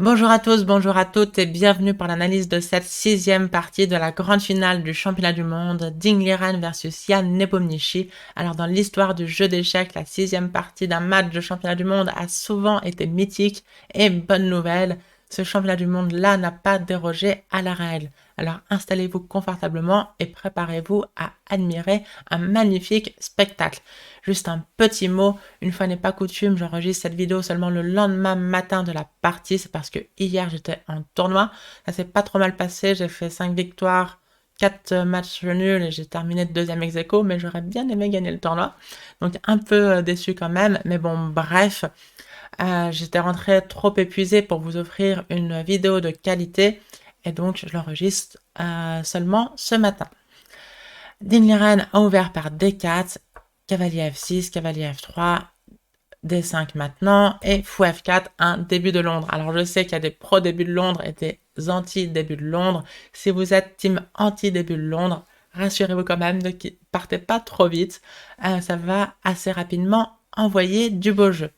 Bonjour à tous, bonjour à toutes et bienvenue pour l'analyse de cette sixième partie de la grande finale du championnat du monde, Ding Liren versus Jan Nepomniachtchi. Alors dans l'histoire du jeu d'échecs, la sixième partie d'un match de championnat du monde a souvent été mythique et bonne nouvelle, ce championnat du monde-là n'a pas dérogé à la règle. Alors installez-vous confortablement et préparez-vous à admirer un magnifique spectacle. Juste un petit mot, une fois n'est pas coutume, j'enregistre cette vidéo seulement le lendemain matin de la partie. C'est parce que hier j'étais en tournoi. Ça s'est pas trop mal passé. J'ai fait 5 victoires, 4 matchs nuls et j'ai terminé deuxième ex aequo. Mais j'aurais bien aimé gagner le tournoi. Donc un peu déçu quand même. Mais bon, bref. J'étais rentrée trop épuisée pour vous offrir une vidéo de qualité. Et donc je l'enregistre seulement ce matin. Ding Liren a ouvert par D4, cavalier F6, cavalier F3, D5 maintenant, et fou F4, un début de Londres. Alors je sais qu'il y a des pro début de Londres et des anti début de Londres. Si vous êtes team anti début de Londres, rassurez-vous quand même, ne partez pas trop vite. Ça va assez rapidement envoyer du beau jeu.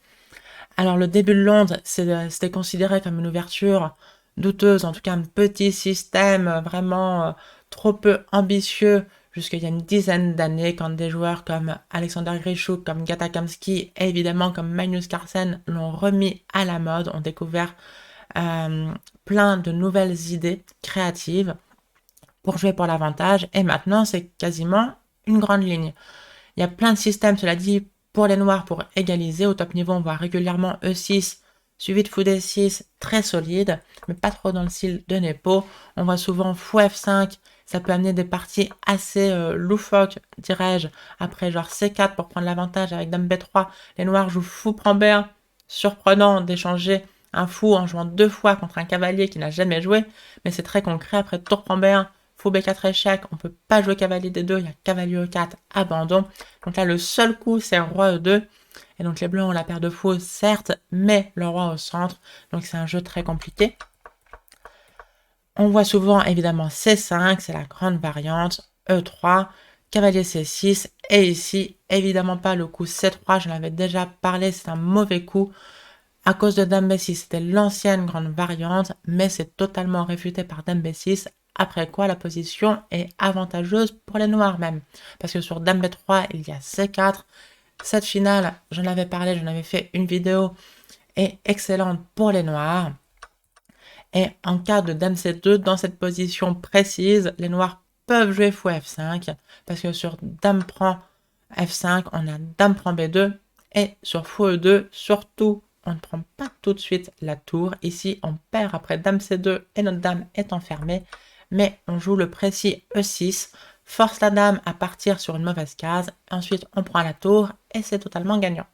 Alors le début de Londres, c'était considéré comme une ouverture douteuse, en tout cas un petit système vraiment trop peu ambitieux jusqu'il y a une dizaine d'années quand des joueurs comme Alexander Grischuk, comme Gata Kamsky et évidemment comme Magnus Carlsen l'ont remis à la mode, ont découvert plein de nouvelles idées créatives pour jouer pour l'avantage et maintenant c'est quasiment une grande ligne. Il y a plein de systèmes, cela dit, pour les noirs pour égaliser. Au top niveau, on voit régulièrement E6, suivi de fou D6, très solide, mais pas trop dans le style de Nepo. On voit souvent fou F5, ça peut amener des parties assez loufoques, dirais-je. Après, genre C4 pour prendre l'avantage avec Dame B3, les noirs jouent fou prend B1. Surprenant d'échanger un fou en jouant deux fois contre un cavalier qui n'a jamais joué, mais c'est très concret. Après tour prend B1, fou B4 échec, on peut pas jouer cavalier D2, il y a cavalier E4, abandon. Donc là, le seul coup, c'est roi E2. Et donc les blancs ont la paire de fous, certes, mais le roi au centre. Donc c'est un jeu très compliqué. On voit souvent évidemment C5, c'est la grande variante, E3, cavalier C6, et ici, évidemment pas le coup C3, j'en avais déjà parlé, c'est un mauvais coup. À cause de Dame B6, c'était l'ancienne grande variante, mais c'est totalement réfuté par Dame B6, après quoi la position est avantageuse pour les noirs même. Parce que sur Dame B3, il y a C4. Cette finale, j'en avais parlé, j'en avais fait une vidéo, est excellente pour les noirs. Et en cas de Dame C2, dans cette position précise, les noirs peuvent jouer fou F5, parce que sur Dame prend F5, on a Dame prend B2, et sur fou E2, surtout, on ne prend pas tout de suite la tour. Ici, on perd après Dame C2 et notre Dame est enfermée, mais on joue le précis E6, force la Dame à partir sur une mauvaise case, ensuite on prend la tour et c'est totalement gagnant.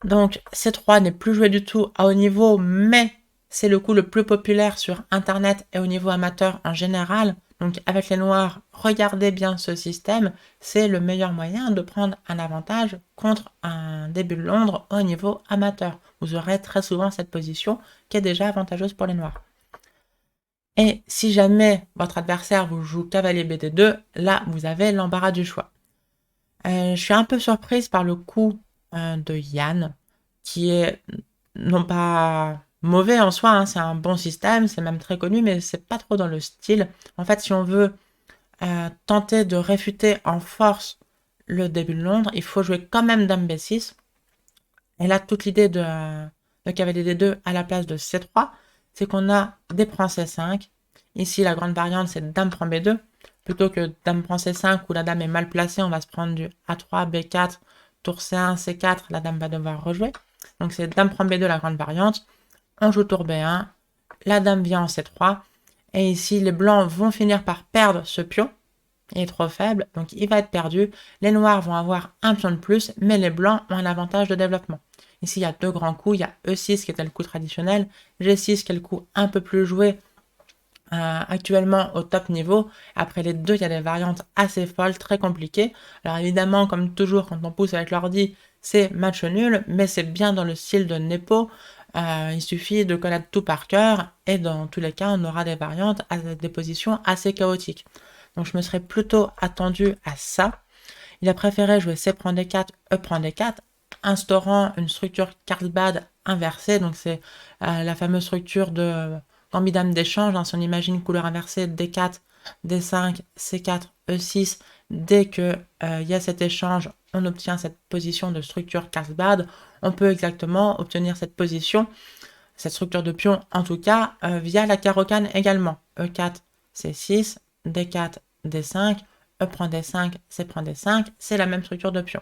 Donc C3 n'est plus joué du tout à haut niveau, mais c'est le coup le plus populaire sur internet et au niveau amateur en général. Donc avec les noirs, regardez bien ce système, c'est le meilleur moyen de prendre un avantage contre un début de Londres au niveau amateur. Vous aurez très souvent cette position qui est déjà avantageuse pour les noirs. Et si jamais votre adversaire vous joue cavalier BD2, là vous avez l'embarras du choix. Je suis un peu surprise par le coup de Yann, qui est non pas mauvais en soi, hein, c'est un bon système, c'est même très connu, mais c'est pas trop dans le style. En fait, si on veut tenter de réfuter en force le début de Londres, il faut jouer quand même Dame B6. Et là, toute l'idée de cavalier D2 à la place de C3, c'est qu'on a des prend C5. Ici, la grande variante, c'est Dame prend B2. Plutôt que Dame prend C5 où la dame est mal placée, on va se prendre du A3, B4, tour C1, C4, la dame va devoir rejouer. Donc c'est Dame prend B2 la grande variante. On joue tour B1, la dame vient en C3. Et ici, les blancs vont finir par perdre ce pion. Il est trop faible, donc il va être perdu. Les noirs vont avoir un pion de plus, mais les blancs ont un avantage de développement. Ici, il y a deux grands coups. Il y a E6 qui était le coup traditionnel, G6 qui est le coup un peu plus joué actuellement au top niveau. Après les deux, il y a des variantes assez folles, très compliquées. Alors évidemment, comme toujours, quand on pousse avec l'ordi, c'est match nul, mais c'est bien dans le style de Nepo. Il suffit de connaître tout par cœur, et dans tous les cas, on aura des variantes à des positions assez chaotiques. Donc je me serais plutôt attendu à ça. Il a préféré jouer C prend D4, E prend D4. instaurant une structure Carlsbad inversée. Donc c'est la fameuse structure de gambit dame d'échange. Si on imagine couleur inversée D4, D5, C4, E6, dès que il y a cet échange, on obtient cette position de structure Carlsbad. On peut exactement obtenir cette position, cette structure de pion en tout cas, via la Caro-Kann également. E4, C6, D4, D5, E prend D5, C prend D5, c'est la même structure de pion.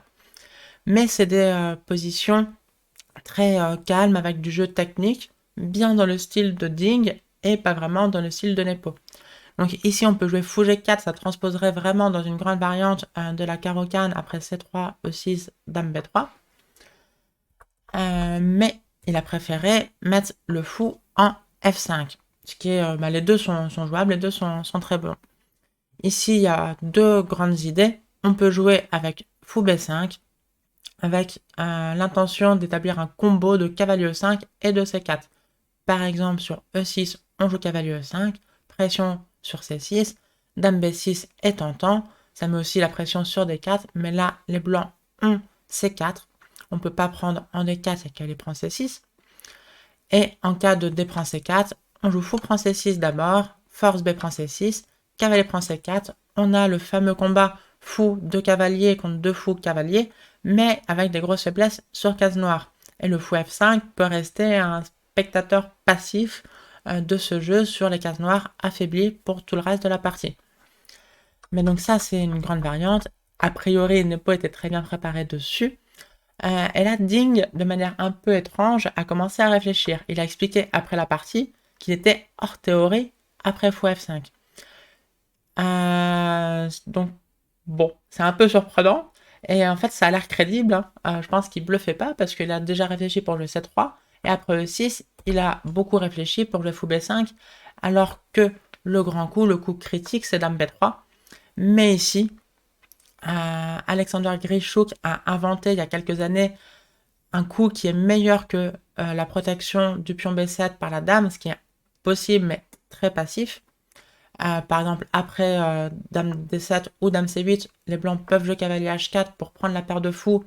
Mais c'est des positions très calmes avec du jeu technique, bien dans le style de Ding et pas vraiment dans le style de Nepo. Donc ici on peut jouer fou G4, ça transposerait vraiment dans une grande variante de la Caro-Kann après C3, E6, Dame B3. Mais il a préféré mettre le fou en F5. Ce qui est, les deux sont jouables, les deux sont très bons. Ici, il y a deux grandes idées. On peut jouer avec fou B5, avec l'intention d'établir un combo de cavalier E5 et de C4. Par exemple, sur E6, on joue cavalier E5, pression sur C6, dame B6 est tentant, ça met aussi la pression sur D4, mais là, les blancs ont C4, on ne peut pas prendre en D4 et cavalier prend C6. Et en cas de D prend C4, on joue fou prend C6 d'abord, force B prend C6, cavalier prend C4, on a le fameux combat fou de cavalier contre deux fous cavaliers, mais avec des grosses faiblesses sur case noire. Et le fou F5 peut rester un spectateur passif de ce jeu sur les cases noires affaiblies pour tout le reste de la partie. Mais donc ça, c'est une grande variante. A priori, Nepo était très bien préparé dessus. Et là, Ding, de manière un peu étrange, a commencé à réfléchir. Il a expliqué après la partie qu'il était hors théorie après fou F5. Donc, bon, c'est un peu surprenant. Et en fait, ça a l'air crédible. Je pense qu'il bluffait pas parce qu'il a déjà réfléchi pour le C3. Et après E6, il a beaucoup réfléchi pour le fou B5. Alors que le grand coup, le coup critique, c'est Dame B3. Mais ici, Alexander Grischuk a inventé il y a quelques années un coup qui est meilleur que la protection du pion B7 par la dame, ce qui est possible mais très passif. Par exemple, après dame D7 ou dame C8, les blancs peuvent jouer cavalier H4 pour prendre la paire de fous.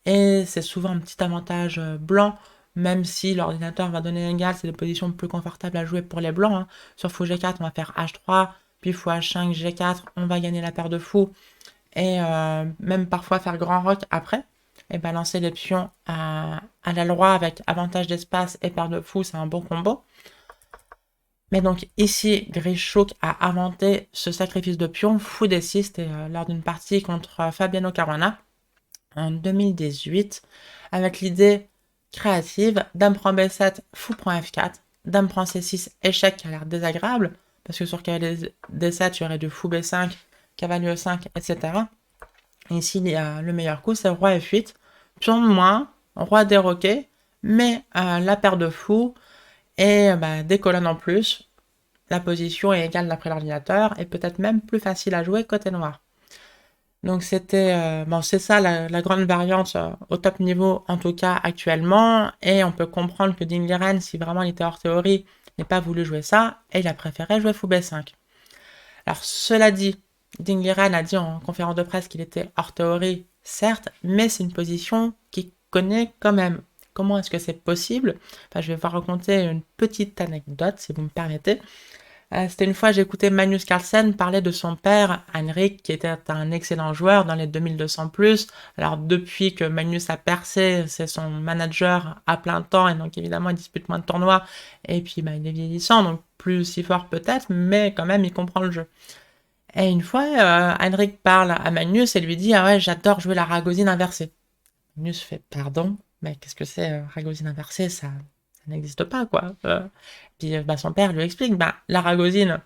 Et c'est souvent un petit avantage blanc, même si l'ordinateur va donner égal, c'est des positions plus confortables à jouer pour les blancs. Sur fou G4, on va faire H3, puis fou H5, G4, on va gagner la paire de fous. Et même parfois faire grand roc après. Et balancer les pions à l'aile roi avec avantage d'espace et paire de fous, c'est un bon combo. Mais donc ici, Grischuk a inventé ce sacrifice de pion fou D6, c'était lors d'une partie contre Fabiano Caruana en 2018, avec l'idée créative, dame prend B7, fou prend F4, dame prend C6, échec qui a l'air désagréable, parce que sur cavalier D7, il y aurait du fou B5, cavalier E5, etc. Et ici, il y a le meilleur coup, c'est roi F8, pion de moins, roi déroqué, mais la paire de fous, et des colonnes en plus, la position est égale d'après l'ordinateur, et peut-être même plus facile à jouer côté noir. Donc c'était, c'est ça la grande variante au top niveau, en tout cas actuellement, et on peut comprendre que Ding Liren, si vraiment il était hors théorie, n'ait pas voulu jouer ça, et il a préféré jouer fou B5. Alors cela dit, Ding Liren a dit en conférence de presse qu'il était hors théorie, certes, mais c'est une position qu'il connaît quand même. Comment est-ce que c'est possible? Je vais vous raconter une petite anecdote, si vous me permettez. C'était une fois, j'écoutais Magnus Carlsen parler de son père, Heinrich, qui était un excellent joueur dans les 2200+. Alors depuis que Magnus a percé, c'est son manager à plein temps, et donc évidemment il dispute moins de tournois, et puis il est vieillissant, donc plus si fort peut-être, mais quand même il comprend le jeu. Et une fois, Heinrich parle à Magnus et lui dit « Ah ouais, j'adore jouer la ragozine inversée ». Magnus fait « Pardon, mais qu'est-ce que c'est ragozine inversée, ça n'existe pas, quoi. » Puis son père lui explique « La ragozine,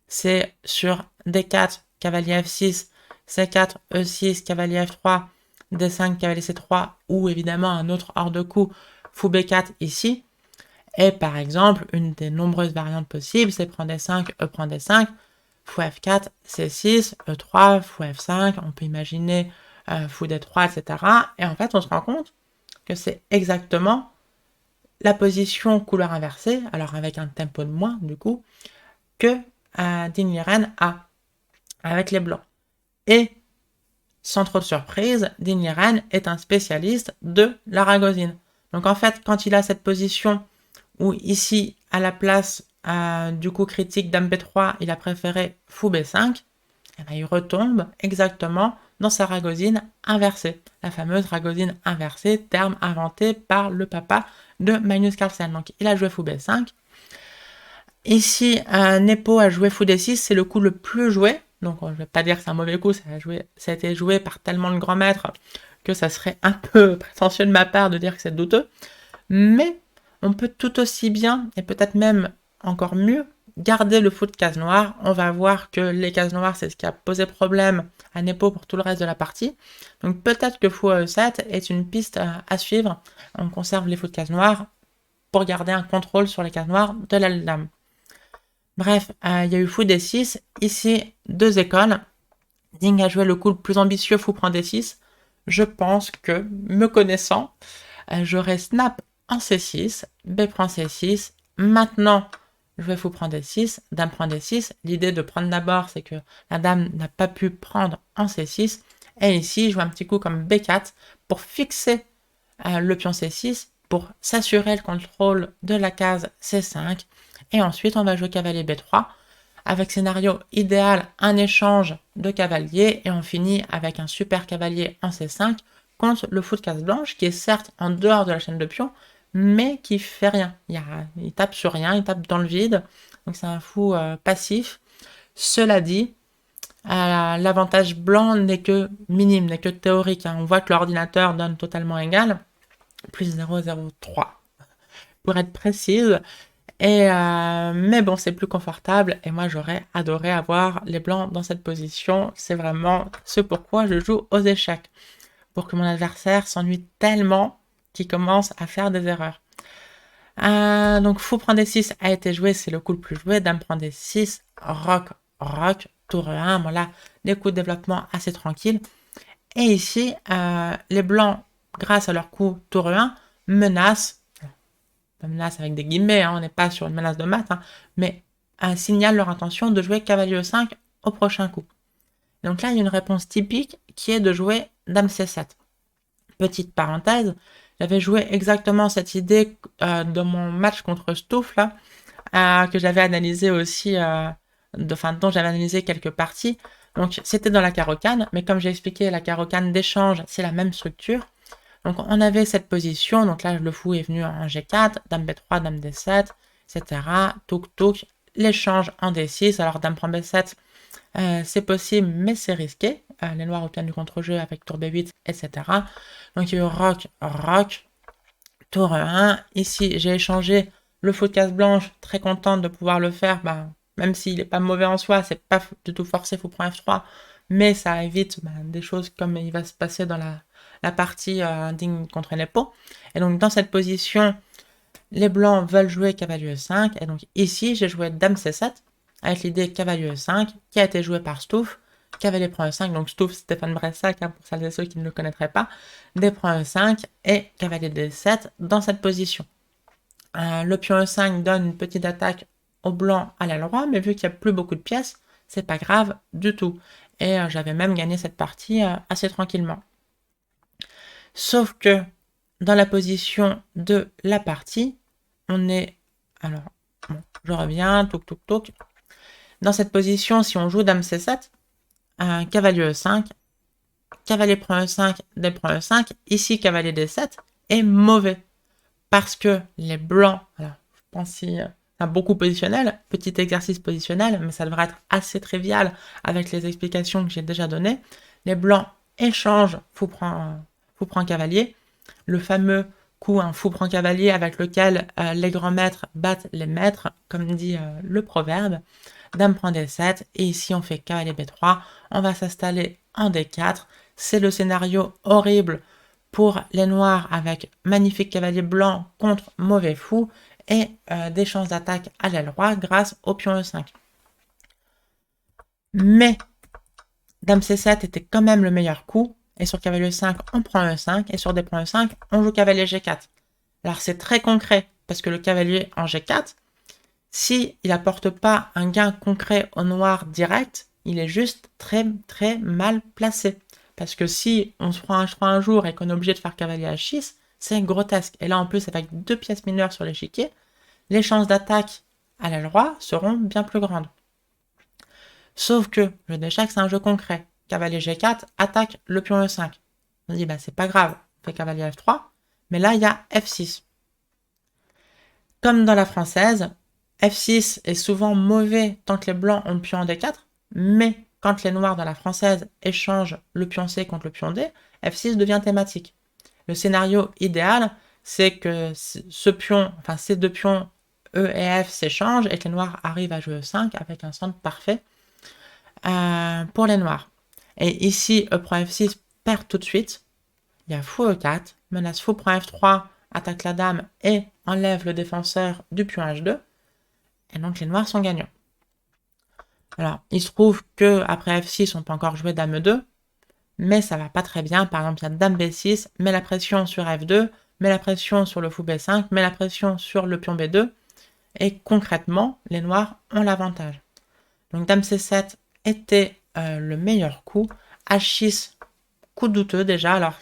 c'est sur D4, cavalier F6, C4, E6, cavalier F3, D5, cavalier C3, ou évidemment un autre hors de coup, fou B4 ici. Et par exemple, une des nombreuses variantes possibles, c'est prendre D5, E prend D5, fou F4, C6, E3, fou F5, on peut imaginer fou D3, etc. Et en fait, on se rend compte que c'est exactement la position couleur inversée, alors avec un tempo de moins du coup, que Ding Liren a avec les blancs. Et sans trop de surprise, Ding Liren est un spécialiste de la ragozine. Donc en fait, quand il a cette position où ici, à la place du coup critique dame b3, il a préféré fou b5, et bien il retombe exactement dans sa ragozine inversée. La fameuse ragozine inversée, terme inventé par le papa de Magnus Carlsen. Donc il a joué fou b5. Ici, Nepo a joué fou d6, c'est le coup le plus joué. Donc je ne vais pas dire que c'est un mauvais coup, ça a été joué par tellement de grands maîtres que ça serait un peu prétentieux de ma part de dire que c'est douteux. Mais on peut tout aussi bien, et peut-être même encore mieux, garder le fou de case noire. On va voir que les cases noires, c'est ce qui a posé problème à Nepo pour tout le reste de la partie. Donc peut-être que fou E7 est une piste à suivre. On conserve les fous de case noires pour garder un contrôle sur les cases noires de la dame. Bref, il y a eu fou D6. Ici, deux écoles. Ding a joué le coup le plus ambitieux, fou prend D6. Je pense que, me connaissant, j'aurais snap en C6, B prend C6. Maintenant, je vais fou prendre D6, dame prend D6. L'idée de prendre d'abord, c'est que la dame n'a pas pu prendre en C6. Et ici, je joue un petit coup comme B4 pour fixer le pion C6, pour s'assurer le contrôle de la case C5. Et ensuite, on va jouer cavalier B3. Avec scénario idéal, un échange de cavaliers. Et on finit avec un super cavalier en C5 contre le fou de case blanche, qui est certes en dehors de la chaîne de pions, mais qui fait rien. Il tape sur rien, il tape dans le vide. Donc c'est un fou passif. Cela dit, l'avantage blanc n'est que minime, n'est que théorique. On voit que l'ordinateur donne totalement égal. Plus 0,03 pour être précise. Mais bon, c'est plus confortable et moi j'aurais adoré avoir les blancs dans cette position. C'est vraiment ce pourquoi je joue aux échecs. Pour que mon adversaire s'ennuie tellement qu'il commence à faire des erreurs. Donc fou prend D6 a été joué, c'est le coup le plus joué. Dame prend D6, roc, roc, tour 1. Voilà, des coups de développement assez tranquilles. Et ici, les blancs, grâce à leur coup tour 1, menacent menace avec des guillemets, on n'est pas sur une menace de maths, mais signalent leur intention de jouer cavalier E5 au prochain coup. Donc là, il y a une réponse typique qui est de jouer dame C7. Petite parenthèse, j'avais joué exactement cette idée dans mon match contre Stouff, que j'avais analysé aussi, dont j'avais analysé quelques parties. Donc c'était dans la carocane, mais comme j'ai expliqué, la carocane d'échange, c'est la même structure. Donc on avait cette position, donc là le fou est venu en G4, dame B3, dame D7, etc. Touk touk, l'échange en D6, alors dame prend B7, c'est possible mais c'est risqué, les noirs obtiennent du contre-jeu avec tour B8, etc. Donc il y a eu roc, roc, tour 1, ici j'ai échangé le fou de case blanche, très contente de pouvoir le faire, même s'il n'est pas mauvais en soi, c'est pas du tout forcé, fou prend F3, mais ça évite des choses comme il va se passer dans la partie Ding contre Nepo. Et donc dans cette position, les blancs veulent jouer cavalier E5. Et donc ici, j'ai joué dame C7 avec l'idée cavalier E5 qui a été joué par Stouff. Cavalier prend E5, donc Stouff, Stéphane Bressac, pour celles et ceux qui ne le connaîtraient pas. D prend E5 et cavalier D7 dans cette position. Le pion E5 donne une petite attaque au blanc à l'aile roi, mais vu qu'il n'y a plus beaucoup de pièces, c'est pas grave du tout. Et j'avais même gagné cette partie assez tranquillement. Sauf que dans la position de la partie, on est... Alors, bon, je reviens, toc toc toc. Dans cette position, si on joue dame C7, cavalier E5, cavalier prend E5, D prend E5, ici cavalier D7 est mauvais. Parce que les blancs, alors je pense si c'est beaucoup positionnel, petit exercice positionnel, mais ça devrait être assez trivial avec les explications que j'ai déjà données. Les blancs échangent fou prend cavalier, le fameux coup fou prend cavalier avec lequel les grands maîtres battent les maîtres, comme dit le proverbe. Dame prend D7 et ici on fait cavalier B3, on va s'installer en D4. C'est le scénario horrible pour les noirs avec magnifique cavalier blanc contre mauvais fou et des chances d'attaque à l'aile roi grâce au pion E5. Mais dame C7 était quand même le meilleur coup. Et sur cavalier E5, on prend E5. Et sur D prend E5, on joue cavalier G4. Alors c'est très concret, parce que le cavalier en G4, s'il n'apporte pas un gain concret au noir direct, il est juste très très mal placé. parce que si on se prend un jour et qu'on est obligé de faire cavalier H6, c'est grotesque. Et là, en plus, avec 2 pièces mineures sur l'échiquier, les chances d'attaque à l'aile roi seront bien plus grandes. Sauf que le jeu d'échecs, c'est un jeu concret. Cavalier G4 attaque le pion E5. On dit, bah c'est pas grave, on fait cavalier F3, mais là, il y a F6. Comme dans la française, F6 est souvent mauvais tant que les blancs ont le pion en D4, mais quand les noirs dans la française échangent le pion C contre le pion D, F6 devient thématique. Le scénario idéal, c'est que ces deux pions E et F s'échangent et que les noirs arrivent à jouer E5 avec un centre parfait pour les noirs. Et ici, E prend F6 perd tout de suite. Il y a fou E4, menace fou prend F3, attaque la dame et enlève le défenseur du pion H2. Et donc les noirs sont gagnants. Alors, il se trouve que après F6, on peut encore jouer dame E2, mais ça va pas très bien. Par exemple, il y a dame B6, met la pression sur F2, met la pression sur le fou B5, met la pression sur le pion B2, et concrètement, les noirs ont l'avantage. Donc dame C7 était le meilleur coup. H6, coup douteux déjà, alors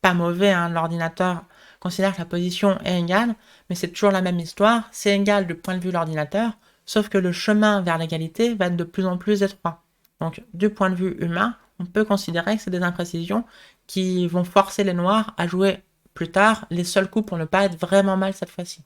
pas mauvais, hein, l'ordinateur considère que la position est égale, mais c'est toujours la même histoire, c'est égal du point de vue de l'ordinateur, sauf que le chemin vers l'égalité va être de plus en plus étroit. Donc du point de vue humain, on peut considérer que c'est des imprécisions qui vont forcer les noirs à jouer plus tard les seuls coups pour ne pas être vraiment mal cette fois-ci.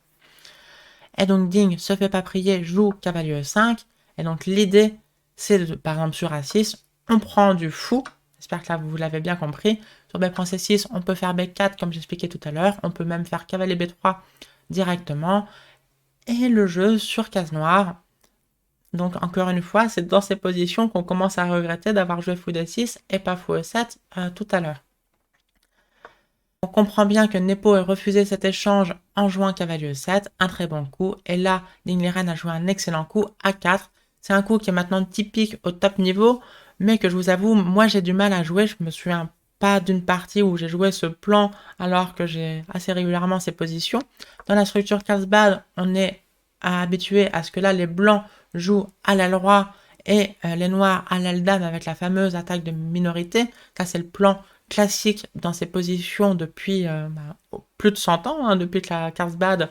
Et donc Ding se fait pas prier, joue cavalier E5, et donc l'idée c'est par exemple sur A6, on prend du fou, j'espère que là vous l'avez bien compris, sur B prend C6, on peut faire B4 comme j'expliquais tout à l'heure, on peut même faire cavalier B3 directement, et le jeu sur case noire. Donc encore une fois, c'est dans ces positions qu'on commence à regretter d'avoir joué fou D6 et pas fou E7 tout à l'heure. On comprend bien que Nepo ait refusé cet échange en jouant cavalier E7, un très bon coup, et là, Ding Liren a joué un excellent coup, A4. C'est un coup qui est maintenant typique au top niveau, mais que je vous avoue, moi j'ai du mal à jouer, je me souviens pas d'une partie où j'ai joué ce plan alors que j'ai assez régulièrement ces positions. Dans la structure Carlsbad, on est habitué à ce que là les blancs jouent à l'aile roi et les noirs à l'aile dame avec la fameuse attaque de minorité. Ça c'est le plan classique dans ces positions depuis plus de 100 ans, hein, depuis que la Carlsbad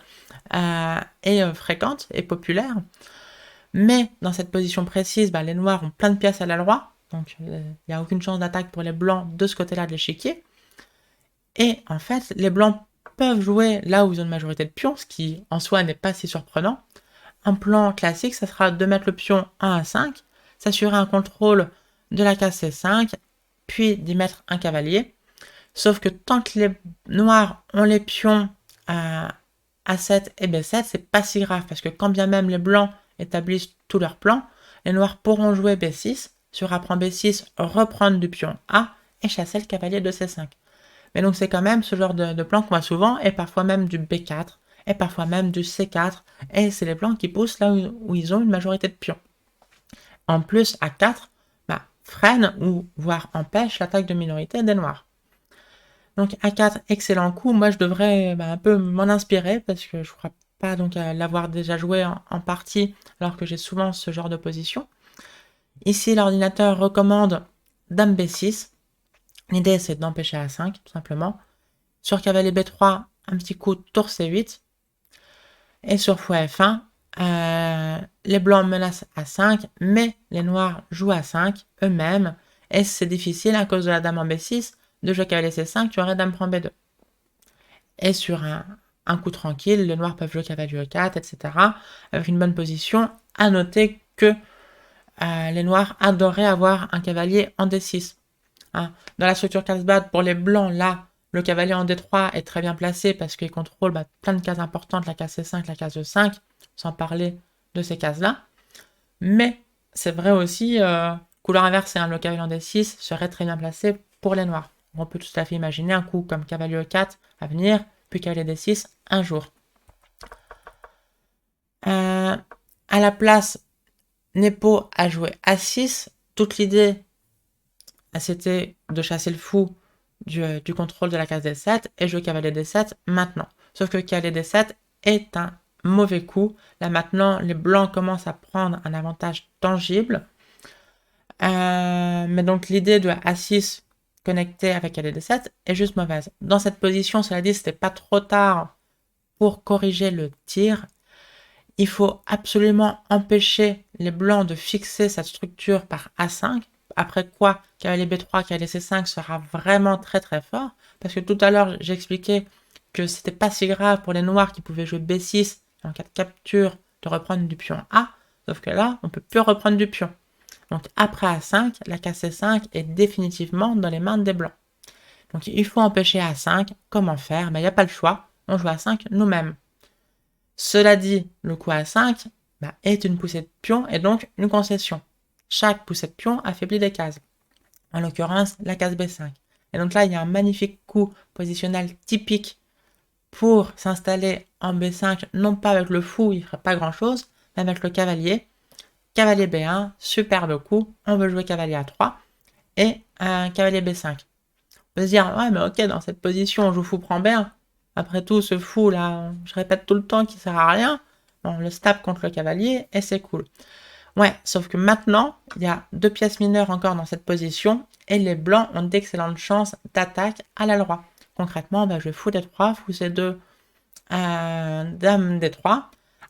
est fréquente et populaire. Mais dans cette position précise, les noirs ont plein de pièces à l'aile roi, donc il n'y a aucune chance d'attaque pour les blancs de ce côté-là de l'échiquier. Et en fait, les blancs peuvent jouer là où ils ont une majorité de pions, ce qui en soi n'est pas si surprenant. Un plan classique, ça sera de mettre le pion 1 à 5, s'assurer un contrôle de la case C5, puis d'y mettre un cavalier. Sauf que tant que les noirs ont les pions A7 et B7, c'est pas si grave, parce que quand bien même les blancs établissent tous leurs plans, les noirs pourront jouer B6, sur A prend B6, reprendre du pion A et chasser le cavalier de C5. Mais donc c'est quand même ce genre de plan qu'on voit souvent, et parfois même du B4, et parfois même du C4, et c'est les plans qui poussent là où ils ont une majorité de pions. En plus, A4 freine ou voire empêche l'attaque de minorité des noirs. Donc A4, excellent coup, moi je devrais un peu m'en inspirer, parce que je ne crois pas donc l'avoir déjà joué en partie, alors que j'ai souvent ce genre de position. Ici, l'ordinateur recommande dame B6. L'idée, c'est d'empêcher A5, tout simplement. Sur cavalier B3, un petit coup tour C8. Et sur fou F1, les blancs menacent A5, mais les noirs jouent A5 eux-mêmes. Et c'est difficile à cause de la dame en B6 de jouer cavalier C5, tu aurais dame prend B2. Et sur un coup tranquille, les noirs peuvent jouer cavalier E4, etc. avec une bonne position. À noter que les noirs adoraient avoir un cavalier en D6. Hein. Dans la structure Carlsbad, pour les blancs, là, le cavalier en D3 est très bien placé parce qu'il contrôle plein de cases importantes, la case C5, la case E5, sans parler de ces cases-là. Mais c'est vrai aussi, couleur inversée, le cavalier en D6 serait très bien placé pour les noirs. On peut tout à fait imaginer un coup comme cavalier E4 à venir, puis cavalier D6 un jour. À la place, Nepo a joué A6. Toute l'idée, c'était de chasser le fou du contrôle de la case D7 et jouer cavalier D7 maintenant. Sauf que cavalier D7 est un mauvais coup. Là maintenant, les blancs commencent à prendre un avantage tangible. Mais donc l'idée de A6 connectée avec cavalier D7 est juste mauvaise. Dans cette position, cela dit, c'était pas trop tard pour corriger le tir. Il faut absolument empêcher les blancs de fixer cette structure par A5. Après quoi, cavalier B3, cavalier C5 sera vraiment très très fort. Parce que tout à l'heure, j'ai expliqué que c'était pas si grave pour les noirs qui pouvaient jouer B6 en cas de capture de reprendre du pion A. Sauf que là, on peut plus reprendre du pion. Donc après A5, la case C5 est définitivement dans les mains des blancs. Donc il faut empêcher A5. Comment faire? Il n'y a pas le choix. On joue A5 nous-mêmes. Cela dit, le coup A5 est une poussée de pion et donc une concession. Chaque poussée de pion affaiblit des cases. En l'occurrence, la case B5. Et donc là, il y a un magnifique coup positionnel typique pour s'installer en B5, non pas avec le fou, il ne ferait pas grand-chose, mais avec le cavalier. Cavalier B1, superbe coup, on veut jouer cavalier A3 et un cavalier B5. On peut se dire, ouais, mais ok, dans cette position, on joue fou prend B1. Après tout, ce fou là, je répète tout le temps qu'il sert à rien. On le stab contre le cavalier et c'est cool. Ouais, sauf que maintenant, il y a 2 pièces mineures encore dans cette position et les blancs ont d'excellentes chances d'attaque à l'aile roi. Concrètement, on va jouer fou D3, fou C2, dame D3.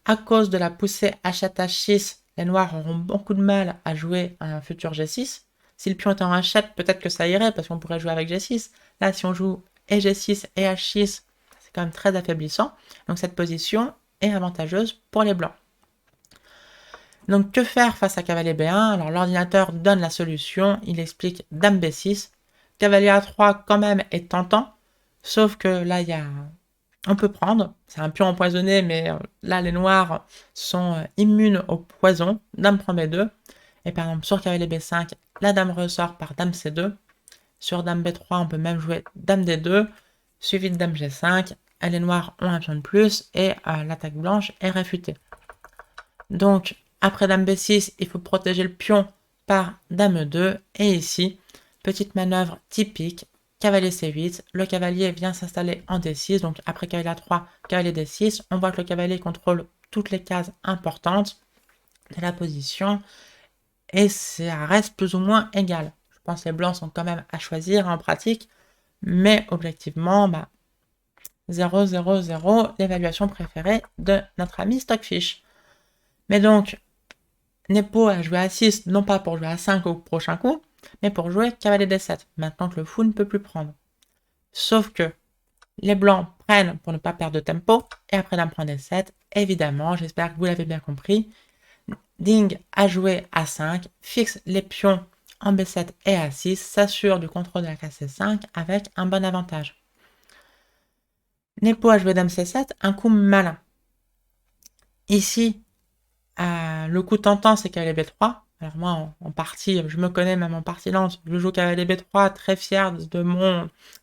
À cause de la poussée H7H6, les noirs auront beaucoup de mal à jouer un futur G6. Si le pion était en H7, peut-être que ça irait parce qu'on pourrait jouer avec G6. Là, si on joue et G6 et H6, c'est quand même très affaiblissant. Donc cette position est avantageuse pour les blancs. Donc que faire face à cavalier B1? Alors l'ordinateur donne la solution, il explique dame B6. Cavalier A3 quand même est tentant, sauf que là on peut prendre, c'est un pion empoisonné, mais là les noirs sont immunes au poison. Dame prend B2, et par exemple sur cavalier B5, la dame ressort par dame C2. Sur dame B3, on peut même jouer dame D2, suivi de dame G5. Les noirs ont un pion de plus, et l'attaque blanche est réfutée. Donc, après dame B6, il faut protéger le pion par dame E2. Et ici, petite manœuvre typique, cavalier C8. Le cavalier vient s'installer en D6. Donc, après cavalier A3, cavalier D6. On voit que le cavalier contrôle toutes les cases importantes de la position. Et ça reste plus ou moins égal. Je pense que les blancs sont quand même à choisir en pratique. Mais objectivement, 0, 0, 0, l'évaluation préférée de notre ami Stockfish. Mais donc, Nepo a joué A6, non pas pour jouer A5 au prochain coup, mais pour jouer cavalier D7, maintenant que le fou ne peut plus prendre. Sauf que les blancs prennent pour ne pas perdre de tempo, et après dame prend D7, évidemment, j'espère que vous l'avez bien compris, Ding a joué A5, fixe les pions en B7 et A6, s'assure du contrôle de la case C5 avec un bon avantage. Nepo a joué dame C7, un coup malin. Ici, le coup tentant, c'est cavalier B3. Alors moi, en partie, je me connais même en partie lente. Je joue cavalier B3, très fier de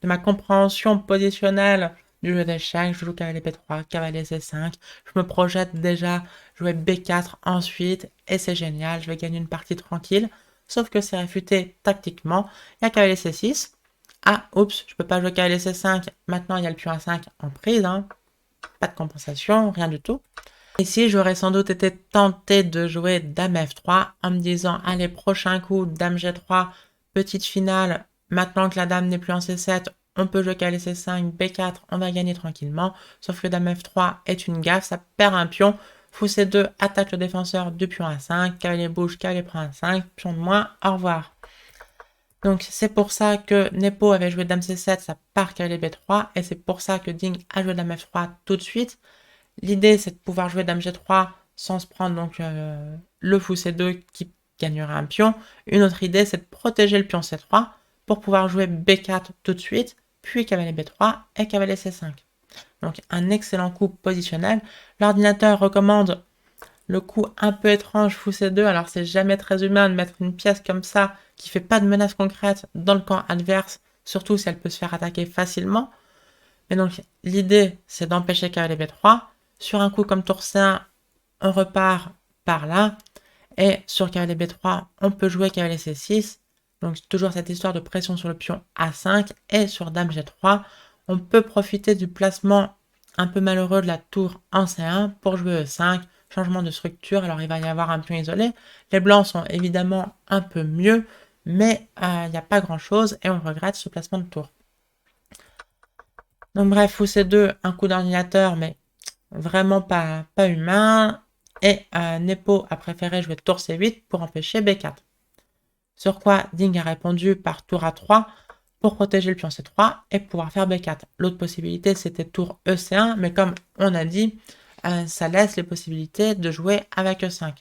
ma compréhension positionnelle du jeu d'échecs. Je joue cavalier B3, cavalier C5. Je me projette déjà jouer B4 ensuite, et c'est génial. Je vais gagner une partie tranquille. Sauf que c'est réfuté tactiquement. Il y a cavalier C6. Ah, oups, je peux pas jouer cavalier C5. Maintenant, il y a le pion A5 en prise. Pas de compensation, rien du tout. Ici, j'aurais sans doute été tenté de jouer dame F3 en me disant, allez, prochain coup, dame G3, petite finale, maintenant que la dame n'est plus en C7, on peut jouer cavalier C5, B4, on va gagner tranquillement. Sauf que dame F3 est une gaffe, ça perd un pion. Fou C2 attaque le défenseur du pion A5, cavalier bouge, cavalier prend A5, pion de moins, au revoir. Donc c'est pour ça que Nepo avait joué dame C7, ça part cavalier B3, et c'est pour ça que Ding a joué dame F3 tout de suite. L'idée, c'est de pouvoir jouer dame G3 sans se prendre donc le fou C2 qui gagnera un pion. Une autre idée, c'est de protéger le pion C3 pour pouvoir jouer B4 tout de suite, puis cavalier B3 et cavalier C5. Donc un excellent coup positionnel. L'ordinateur recommande le coup un peu étrange fou C2. Alors c'est jamais très humain de mettre une pièce comme ça qui fait pas de menace concrète dans le camp adverse, surtout si elle peut se faire attaquer facilement. Mais donc l'idée, c'est d'empêcher cavalier B3. Sur un coup comme tour C1, on repart par là. Et sur cavalier B3, on peut jouer cavalier C6. Donc toujours cette histoire de pression sur le pion A5. Et sur dame G3, on peut profiter du placement un peu malheureux de la tour en C1 pour jouer E5. Changement de structure, alors il va y avoir un pion isolé. Les blancs sont évidemment un peu mieux, mais il n'y a pas grand-chose et on regrette ce placement de tour. Donc bref, fou C2, un coup d'ordinateur, mais vraiment pas humain. Et Nepo a préféré jouer tour C8 pour empêcher B4. Sur quoi Ding a répondu par tour A3 pour protéger le pion C3 et pouvoir faire B4. L'autre possibilité, c'était tour EC1, mais comme on a dit, ça laisse les possibilités de jouer avec E5.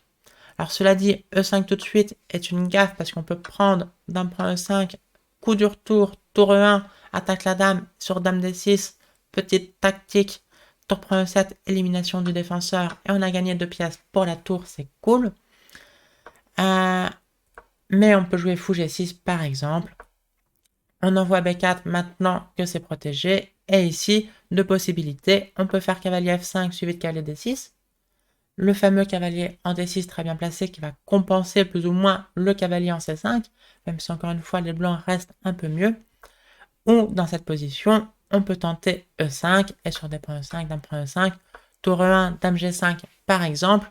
Alors cela dit, E5 tout de suite est une gaffe parce qu'on peut prendre dame prend E5, coup du retour, tour E1, attaque la dame sur dame D6, petite tactique, tour prend E7, élimination du défenseur et on a gagné 2 pièces pour la tour, c'est cool. Mais on peut jouer fou G6 par exemple. On envoie B4 maintenant que c'est protégé. Et ici, deux possibilités. On peut faire cavalier F5 suivi de cavalier D6. Le fameux cavalier en D6 très bien placé qui va compenser plus ou moins le cavalier en C5, même si encore une fois les blancs restent un peu mieux. Ou dans cette position, on peut tenter E5 et sur des points E5, dame prend E5, tour E1, dame G5 par exemple.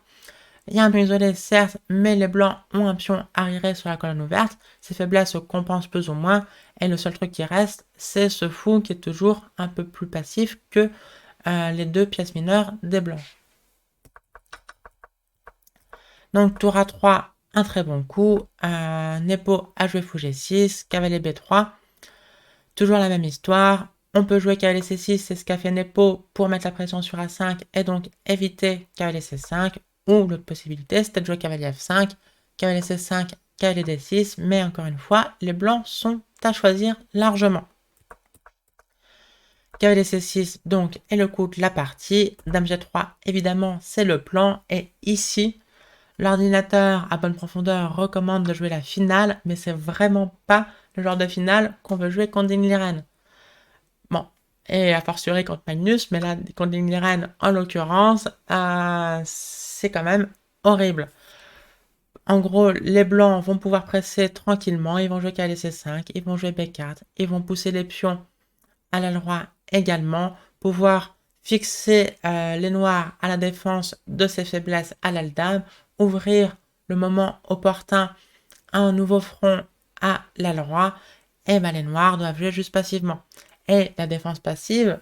Il y a un pion isolé, certes, mais les blancs ont un pion arriéré sur la colonne ouverte. Ces faiblesses se compensent plus ou moins. Et le seul truc qui reste, c'est ce fou qui est toujours un peu plus passif que les deux pièces mineures des blancs. Donc tour A3, un très bon coup. Nepo a joué fou G6, cavalier B3. Toujours la même histoire. On peut jouer cavalier C6, c'est ce qu'a fait Nepo pour mettre la pression sur A5 et donc éviter cavalier C5. Ou l'autre possibilité, c'était de jouer cavalier F5, cavalier C5, cavalier D6. Mais encore une fois, les blancs sont à choisir largement. Cavalier C6, donc, est le coup de la partie. Dame G3, évidemment, c'est le plan. Et ici, l'ordinateur à bonne profondeur recommande de jouer la finale, mais c'est vraiment pas le genre de finale qu'on veut jouer contre Ding Liren. Bon, et a fortiori contre Magnus, mais là, contre Ding Liren, en l'occurrence, c'est quand même horrible. En gros, les blancs vont pouvoir presser tranquillement, ils vont jouer cavalier C5, ils vont jouer B4, ils vont pousser les pions à l'aile droite également, pouvoir fixer les noirs à la défense de ses faiblesses à l'aile dame, ouvrir le moment opportun à un nouveau front à l'aile droite, et ben les noirs doivent jouer juste passivement. Et la défense passive,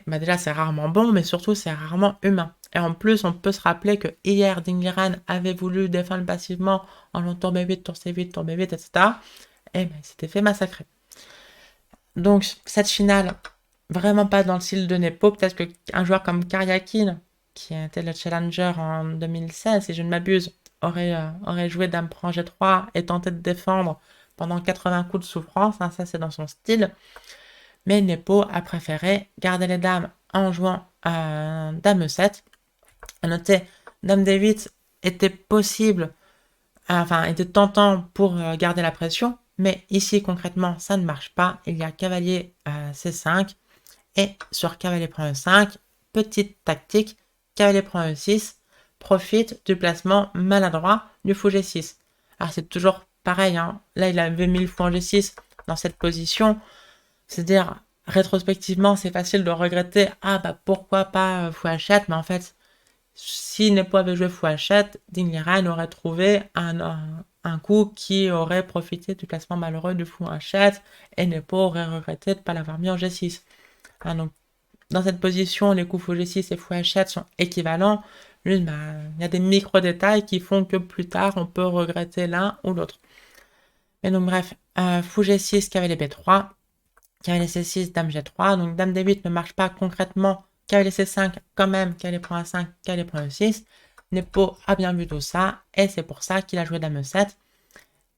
déjà c'est rarement bon, mais surtout c'est rarement humain. Et en plus, on peut se rappeler que hier, Ding Liren avait voulu défendre passivement en jouant tour B8, tour C8, tour B8, etc. Et ben, il s'était fait massacrer. Donc, cette finale, vraiment pas dans le style de Nepo. Peut-être qu'un joueur comme Karyakin, qui était le challenger en 2016, si je ne m'abuse, aurait joué dame prend G3 et tenté de défendre pendant 80 coups de souffrance. Hein, ça, c'est dans son style. Mais Nepo a préféré garder les dames en jouant dame E7. À noter, dame D8 était possible, était tentant pour garder la pression, mais ici concrètement ça ne marche pas. Il y a cavalier C5 et sur cavalier prend E5, petite tactique, cavalier prend E6, profite du placement maladroit du fou G6. Alors c'est toujours pareil, hein. Là il avait mis le fou en G6 dans cette position, c'est-à-dire rétrospectivement c'est facile de regretter, ah bah pourquoi pas fou H7, mais en fait si Nepo avait joué fou H7, Ding Liren aurait trouvé un coup qui aurait profité du placement malheureux du fou H7 et Nepo aurait regretté de ne pas l'avoir mis en G6. Hein, donc, dans cette position, les coups fou G6 et fou H7 sont équivalents. Juste, il y a des micro-détails qui font que plus tard, on peut regretter l'un ou l'autre. Mais donc, bref, fou G6, cavalier B3, cavalier C6, dame G3. Donc, dame D8 ne marche pas concrètement. Cavalier C5, quand même, cavalier prend A5, cavalier prend E6. Nepo a bien vu tout ça, et c'est pour ça qu'il a joué dame E7.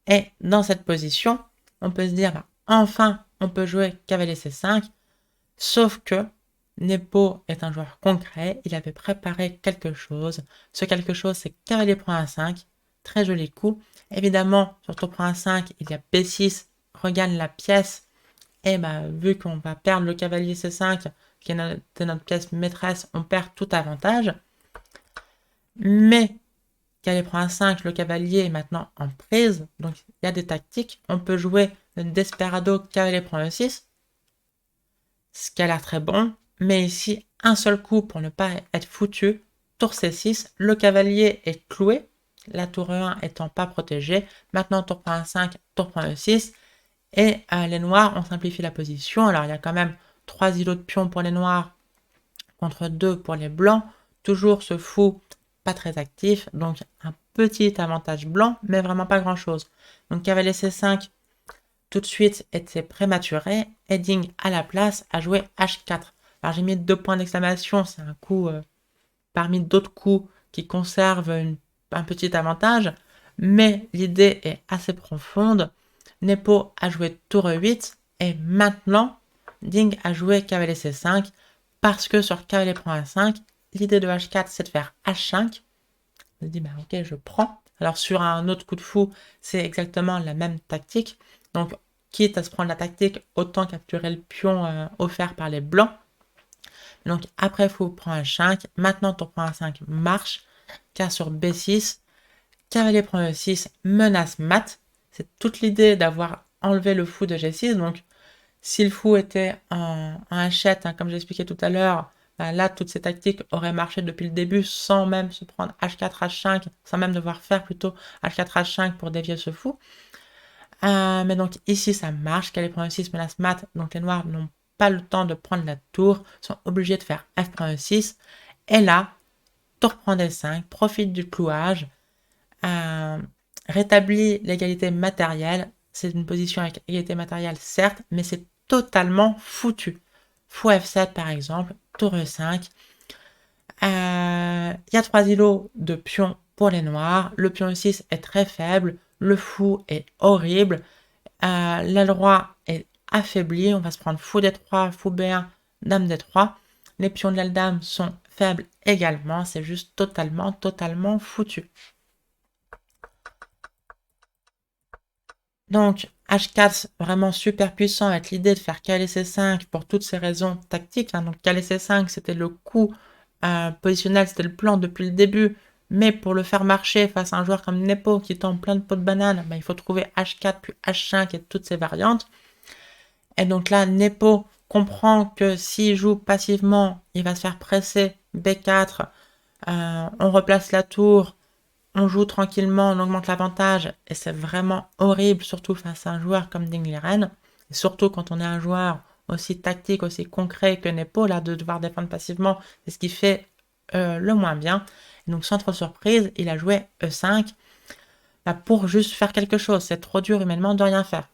Et dans cette position, on peut se dire, enfin, on peut jouer cavalier C5, sauf que Nepo est un joueur concret, il avait préparé quelque chose. Ce quelque chose, c'est cavalier prend A5, très joli coup. Évidemment, sur tour prend A5, il y a B6, regagne la pièce. Et vu qu'on va perdre le cavalier C5, qui est notre pièce maîtresse, on perd tout avantage. Mais cavalier prend A5, le cavalier est maintenant en prise, donc il y a des tactiques. On peut jouer le Desperado cavalier prend E6, ce qui a l'air très bon, mais ici, un seul coup pour ne pas être foutu. Tour C6, le cavalier est cloué, la tour E1 étant pas protégée. Maintenant, tour prend un 5, tour prend E6. Et les noirs, on simplifie la position. Alors, il y a quand même 3 îlots de pions pour les noirs contre 2 pour les blancs. Toujours ce fou pas très actif. Donc, un petit avantage blanc, mais vraiment pas grand-chose. Donc, cavalier C5, tout de suite, était prématuré. Heading à la place a joué H4. Alors, j'ai mis 2 points d'exclamation. C'est un coup parmi d'autres coups qui conservent un petit avantage. Mais l'idée est assez profonde. Nepo a joué tour E8 et maintenant Ding a joué cavalier C5 parce que sur cavalier prend A5, l'idée de H4 c'est de faire H5. On se dit bah ok je prends. Alors sur un autre coup de fou c'est exactement la même tactique. Donc quitte à se prendre la tactique autant capturer le pion offert par les blancs. Donc après fou prend H5, maintenant tour prend A5 marche, car sur B6, cavalier prend E6 menace mat. C'est toute l'idée d'avoir enlevé le fou de G6. Donc, si le fou était en H7, comme j'ai expliqué tout à l'heure, bah là, toutes ces tactiques auraient marché depuis le début sans même se prendre H4, H5, sans même devoir faire plutôt H4, H5 pour dévier ce fou. Mais donc, ici, ça marche. Cavalier prend E6 menace mat. Donc, les noirs n'ont pas le temps de prendre la tour, sont obligés de faire F prend E6. Et là, tour prend D5, profite du clouage. Rétablit l'égalité matérielle. C'est une position avec égalité matérielle, certes, mais c'est totalement foutu. Fou F7 par exemple, tour E5. Il y a 3 îlots de pions pour les noirs. Le pion E6 est très faible. Le fou est horrible. L'aile roi est affaibli. On va se prendre fou D3, fou B1, dame D3. Les pions de l'aile dame sont faibles également. C'est juste totalement foutu. Donc, H4, vraiment super puissant avec l'idée de faire cavalier C5 pour toutes ces raisons tactiques. Donc, cavalier C5, c'était le coup positionnel, c'était le plan depuis le début. Mais pour le faire marcher face à un joueur comme Nepo qui tombe plein de pots de banane, il faut trouver H4 puis H5 et toutes ces variantes. Et donc là, Nepo comprend que s'il joue passivement, il va se faire presser B4. On replace la tour. On joue tranquillement, on augmente l'avantage, et c'est vraiment horrible, surtout face à un joueur comme Ding Liren, et surtout quand on est un joueur aussi tactique, aussi concret que Nepo, là, de devoir défendre passivement, c'est ce qui fait le moins bien. Et donc, sans trop de surprise, il a joué E5 pour juste faire quelque chose. C'est trop dur humainement de rien faire.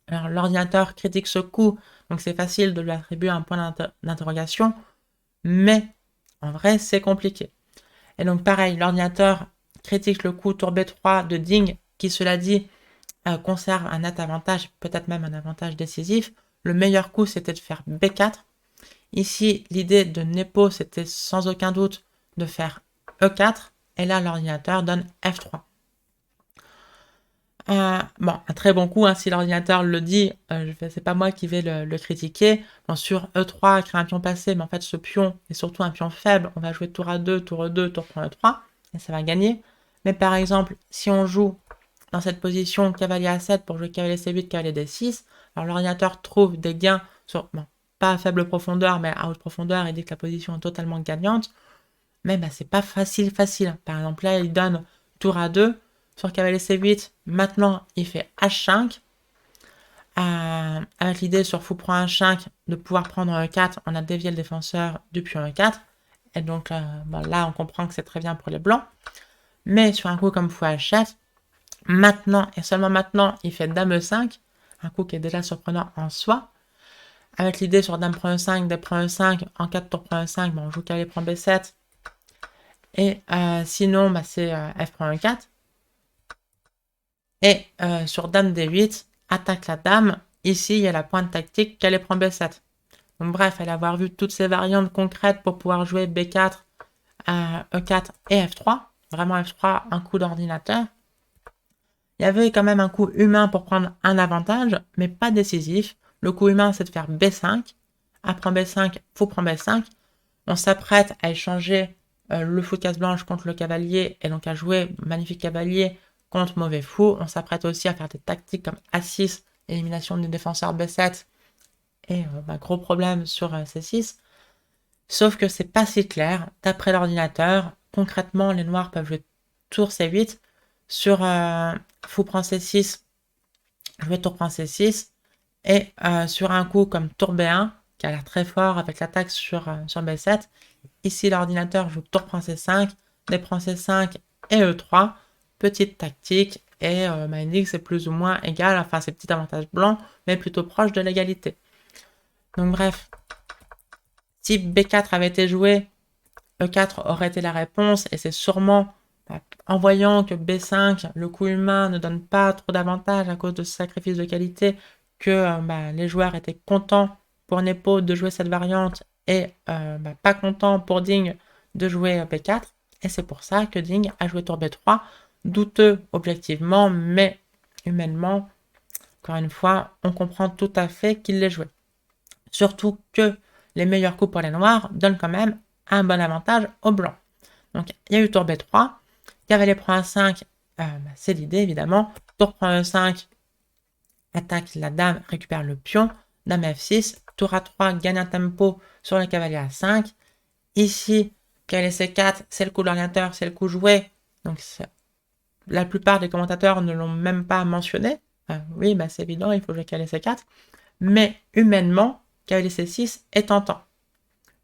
Alors, l'ordinateur critique ce coup, donc c'est facile de lui attribuer un point d'interrogation, mais en vrai, c'est compliqué. Et donc, pareil, l'ordinateur critique le coup tour B3 de Ding, qui cela dit conserve un net avantage, peut-être même un avantage décisif. Le meilleur coup c'était de faire B4. Ici l'idée de Nepo c'était sans aucun doute de faire E4 et là l'ordinateur donne F3. Bon, un très bon coup, si l'ordinateur le dit, c'est pas moi qui vais le critiquer. Bon, sur E3, créer un pion passé, mais en fait ce pion est surtout un pion faible, on va jouer tour A2, tour E2, tour prend E3, et ça va gagner. Mais par exemple, si on joue dans cette position cavalier A7 pour jouer cavalier C8, cavalier D6, alors l'ordinateur trouve des gains sur, bon, pas à faible profondeur, mais à haute profondeur, et dit que la position est totalement gagnante. Mais c'est pas facile. Par exemple, là, il donne tour A2, sur cavalier C8, maintenant il fait H5. Avec l'idée sur fou prend H5 de pouvoir prendre E4, on a dévié le défenseur du pion E4. Et donc là, on comprend que c'est très bien pour les blancs. Mais sur un coup comme fou H7, maintenant et seulement maintenant, il fait dame E5, un coup qui est déjà surprenant en soi. Avec l'idée sur dame prend E5, dame prend E5, en 4 tour prend E5, on joue cavalier prend B7. Et sinon, c'est F prend E4. Et sur dame D8, attaque la dame. Ici, il y a la pointe tactique cavalier prend B7. Donc bref, elle a avoir vu toutes ces variantes concrètes pour pouvoir jouer B4, E4 et F3. Vraiment F3, un coup d'ordinateur. Il y avait quand même un coup humain pour prendre un avantage, mais pas décisif. Le coup humain, c'est de faire B5. Après B5, fou prend B5. On s'apprête à échanger le fou de case blanche contre le cavalier, et donc à jouer magnifique cavalier contre mauvais fou. On s'apprête aussi à faire des tactiques comme A6, élimination du défenseur B7, et gros problème sur C6. Sauf que c'est pas si clair. D'après l'ordinateur, concrètement, les noirs peuvent jouer tour C8, Sur fou prend C6, jouer tour prend C6. Et sur un coup comme tour B1, qui a l'air très fort avec l'attaque sur B7, ici l'ordinateur joue tour prend C5, D prend C5 et E3. Petite tactique, et il dit que c'est plus ou moins égal, enfin c'est petit avantage blanc, mais plutôt proche de l'égalité. Donc bref, si B4 avait été joué, E4 aurait été la réponse, et c'est sûrement en voyant que B5, le coup humain, ne donne pas trop d'avantages à cause de ce sacrifice de qualité, que les joueurs étaient contents pour Nepo de jouer cette variante et pas contents pour Ding de jouer B4. Et c'est pour ça que Ding a joué tour B3. Douteux objectivement, mais humainement, encore une fois, on comprend tout à fait qu'il l'ait joué. Surtout que les meilleurs coups pour les noirs donnent quand même un bon avantage aux blancs. Donc il y a eu tour B3, cavalier prend A5, c'est l'idée évidemment. Tour prend E5, attaque la dame, récupère le pion. Dame F6, tour A3, gagne un tempo sur le cavalier A5. Ici, cavalier C4, c'est le coup de l'ordinateur, c'est le coup joué. Donc la plupart des commentateurs ne l'ont même pas mentionné. Oui, c'est évident, il faut jouer cavalier C4. Mais humainement, cavalier C6 est tentant.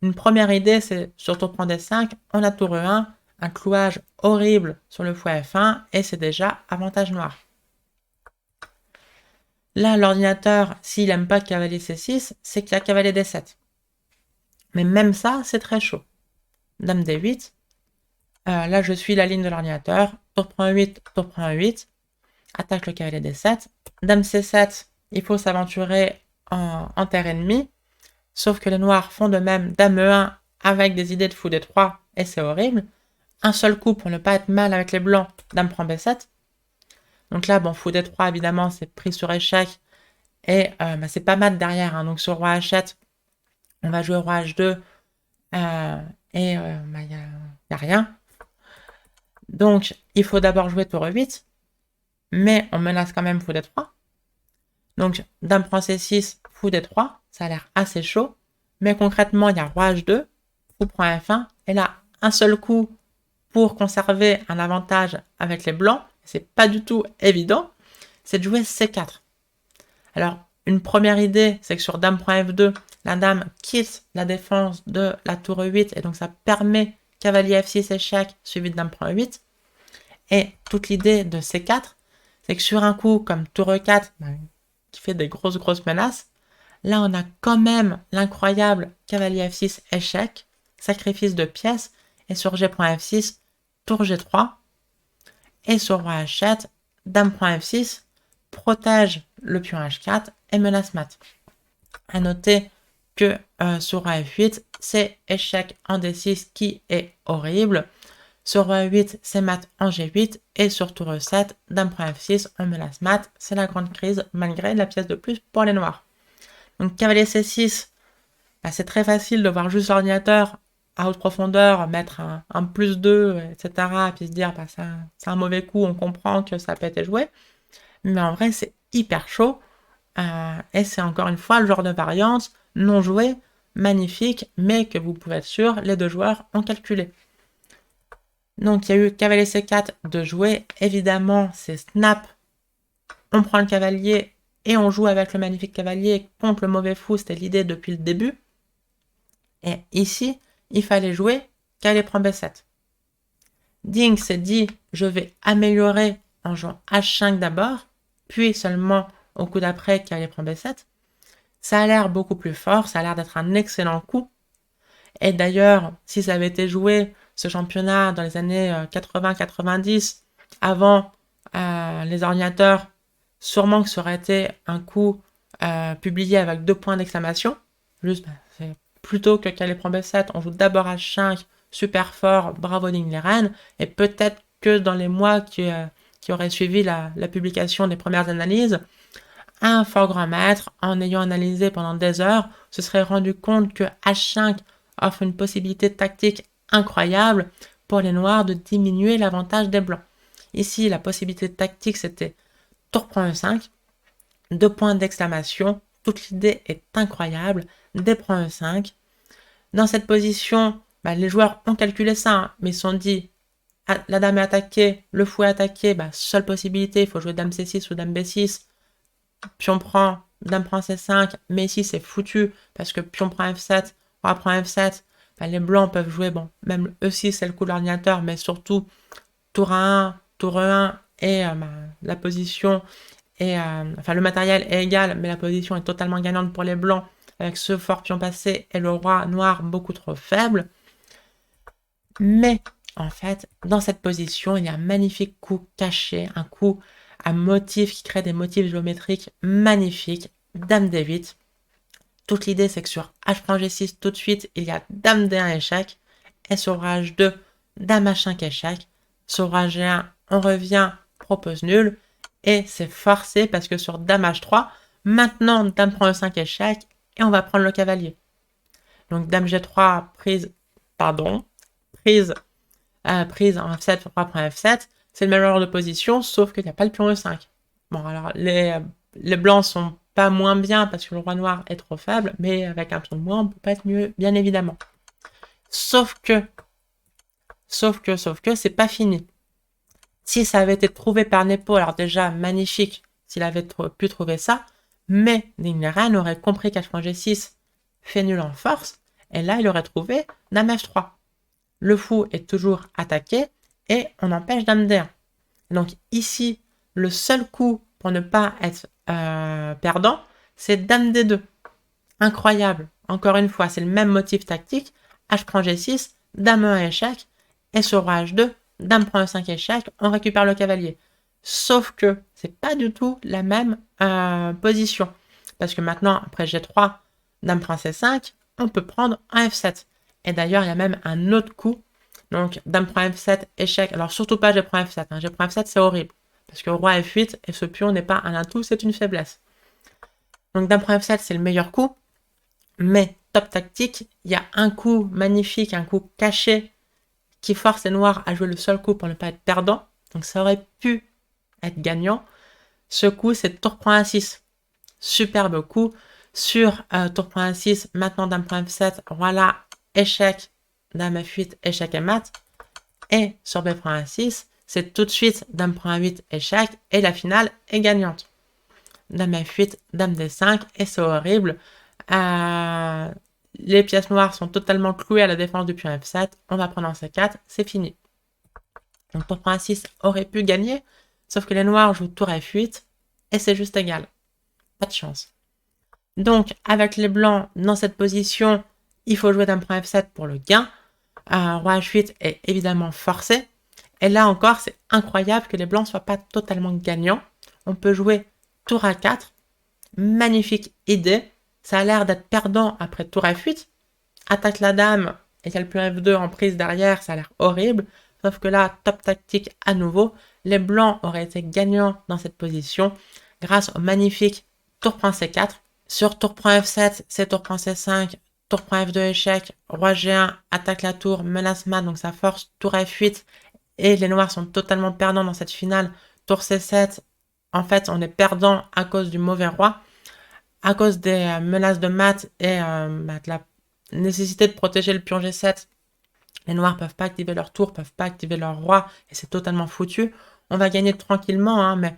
Une première idée, c'est sur tour prend D5, on a tour E1, un clouage horrible sur le fou F1, et c'est déjà avantage noir. Là, l'ordinateur, s'il n'aime pas cavalier C6, c'est qu'il y a cavalier D7. Mais même ça, c'est très chaud. Dame D8. Là, je suis la ligne de l'ordinateur. Tour prend 8, tour prend 8. Attaque le cavalier D7. Dame C7, il faut s'aventurer en terre ennemie. Sauf que les noirs font de même. Dame E1 avec des idées de fou D3, et c'est horrible. Un seul coup pour ne pas être mal avec les blancs. Dame prend B7. Donc là, fou D3, évidemment, c'est pris sur échec. Et c'est pas mal derrière. Donc sur roi H7, on va jouer roi H2. Et il n'y a rien. Donc, il faut d'abord jouer tour E8. Mais on menace quand même fou D3. Donc, dame prend C6, fou D3. Ça a l'air assez chaud. Mais concrètement, il y a roi H2, fou prend F1. Et là, un seul coup pour conserver un avantage avec les blancs. C'est pas du tout évident. C'est de jouer C4. Alors, une première idée, c'est que sur dame prend F2, la dame quitte la défense de la tour E8, et donc ça permet cavalier F6 échec, suivi de dame prend E8. Et toute l'idée de C4, c'est que sur un coup comme tour E4, qui fait des grosses menaces, là on a quand même l'incroyable cavalier F6 échec, sacrifice de pièces, et sur G prend F6, tour G3, et sur roi H7, dame prend F6, protège le pion H4 et menace mat. À noter que sur roi F8, c'est échec en D6 qui est horrible. Sur roi F8, c'est mat en G8. Et sur tour E7, dame prend F6, on menace mat. C'est la grande crise malgré la pièce de plus pour les noirs. Donc cavalier C6, c'est très facile de voir juste l'ordinateur à haute profondeur, mettre un plus 2, etc. Puis se dire, c'est un mauvais coup, on comprend que ça peut être joué. Mais en vrai, c'est hyper chaud. Et c'est encore une fois le genre de variante non jouée, magnifique, mais que vous pouvez être sûr, les deux joueurs ont calculé. Donc il y a eu cavalier C4 de jouer. Évidemment, c'est snap. On prend le cavalier et on joue avec le magnifique cavalier contre le mauvais fou. C'était l'idée depuis le début. Et ici, il fallait jouer cavalier prend B7. Ding s'est dit, je vais améliorer en jouant H5 d'abord, puis seulement au coup d'après cavalier prend B7. Ça a l'air beaucoup plus fort, ça a l'air d'être un excellent coup. Et d'ailleurs, si ça avait été joué, ce championnat, dans les années 80-90, avant les ordinateurs, sûrement que ça aurait été un coup publié avec 2 points d'exclamation. Juste, c'est plutôt que cavalier prend B7, on joue d'abord H5, super fort, bravo Ding les reines, et peut-être que dans les mois qui auraient suivi la publication des premières analyses, un fort grand maître, en ayant analysé pendant des heures, se serait rendu compte que H5 offre une possibilité tactique incroyable pour les noirs de diminuer l'avantage des blancs. Ici, la possibilité tactique, c'était tour prend E5, 2 points d'exclamation, toute l'idée est incroyable, D prend E5. Dans cette position, les joueurs ont calculé ça, mais ils se sont dit, la dame est attaquée, le fou est attaqué, bah, seule possibilité, il faut jouer dame C6 ou dame B6. Pion prend, dame prend C5, mais ici c'est foutu, parce que pion prend F7, roi prend F7, bah, les blancs peuvent jouer, bon, même E6 c'est le coup de l'ordinateur, mais surtout tour A1, tour E1, et bah, la position est, enfin le matériel est égal, mais la position est totalement gagnante pour les blancs, avec ce fort pion passé et le roi noir beaucoup trop faible. Mais en fait, dans cette position, il y a un magnifique coup caché, un coup à motif qui crée des motifs géométriques magnifiques. Dame D8. Toute l'idée, c'est que sur H' G6, tout de suite, il y a Dame D1 échec. Et sur H2, Dame H5 échec. Sur H1, on revient, propose nul. Et c'est forcé parce que sur Dame H3, maintenant, Dame prend E5 échec. Et on va prendre le cavalier. Donc Dame G3 prise, prise prise en F7, roi prend F7, c'est le même genre de position, sauf qu'il n'y a pas le pion E5. Bon, alors les blancs sont pas moins bien parce que le roi noir est trop faible, mais avec un pion de moins, on peut pas être mieux, bien évidemment. Sauf que, c'est pas fini. Si ça avait été trouvé par Nepo, alors déjà, magnifique, s'il avait pu trouver ça, mais Dingleren aurait compris qu'H'6 fait nul en force, et là, il aurait trouvé Dame F3. Le fou est toujours attaqué et on empêche Dame D1. Donc ici, le seul coup pour ne pas être perdant, c'est Dame D2. Incroyable. Encore une fois, c'est le même motif tactique. H prend G6, Dame 1 échec, et sur roi H2, Dame prend E5 échec, on récupère le cavalier. Sauf que c'est pas du tout la même position. Parce que maintenant, après G3, Dame prend C5, on peut prendre un F7. Et d'ailleurs, il y a même un autre coup. Donc, Dame prend F7, échec. Alors, surtout pas G prend F7. Hein. G prend F7, c'est horrible. Parce que roi F8, et ce pion n'est pas un atout, c'est une faiblesse. Donc, Dame prend F7, c'est le meilleur coup. Mais, top tactique, il y a un coup magnifique, un coup caché, qui force les noirs à jouer le seul coup pour ne pas être perdant. Donc, ça aurait pu être gagnant. Ce coup, c'est tour prend A6. Superbe coup. Sur tour prend A6, maintenant Dame prend F7, voilà, échec, Dame F8, échec et mat. Et sur B prend A6, c'est tout de suite Dame prend A8, échec, et la finale est gagnante. Dame F8, Dame D5, et c'est horrible. Les pièces noires sont totalement clouées à la défense du pion F7, on va prendre en C4, c'est fini. Donc tour prend A6 aurait pu gagner, sauf que les noirs jouent tour F8, et c'est juste égal. Pas de chance. Donc, avec les blancs dans cette position, il faut jouer Dame prend F7 pour le gain. Roi H8 est évidemment forcé. Et là encore, c'est incroyable que les blancs ne soient pas totalement gagnants. On peut jouer tour A4. Magnifique idée. Ça a l'air d'être perdant après tour F8. Attaque la dame et il y a le pion F2 en prise derrière, ça a l'air horrible. Sauf que là, top tactique à nouveau. Les blancs auraient été gagnants dans cette position grâce au magnifique tour prend C4. Sur tour prend F7, c'est tour prend C5, tour prend F2 échec, roi G1, attaque la tour, menace mat, donc ça force tour F8, et les noirs sont totalement perdants dans cette finale. Tour C7, en fait, on est perdant à cause du mauvais roi, à cause des menaces de mat et de la nécessité de protéger le pion G7. Les noirs peuvent pas activer leur tour, peuvent pas activer leur roi, et c'est totalement foutu. On va gagner tranquillement, hein, mais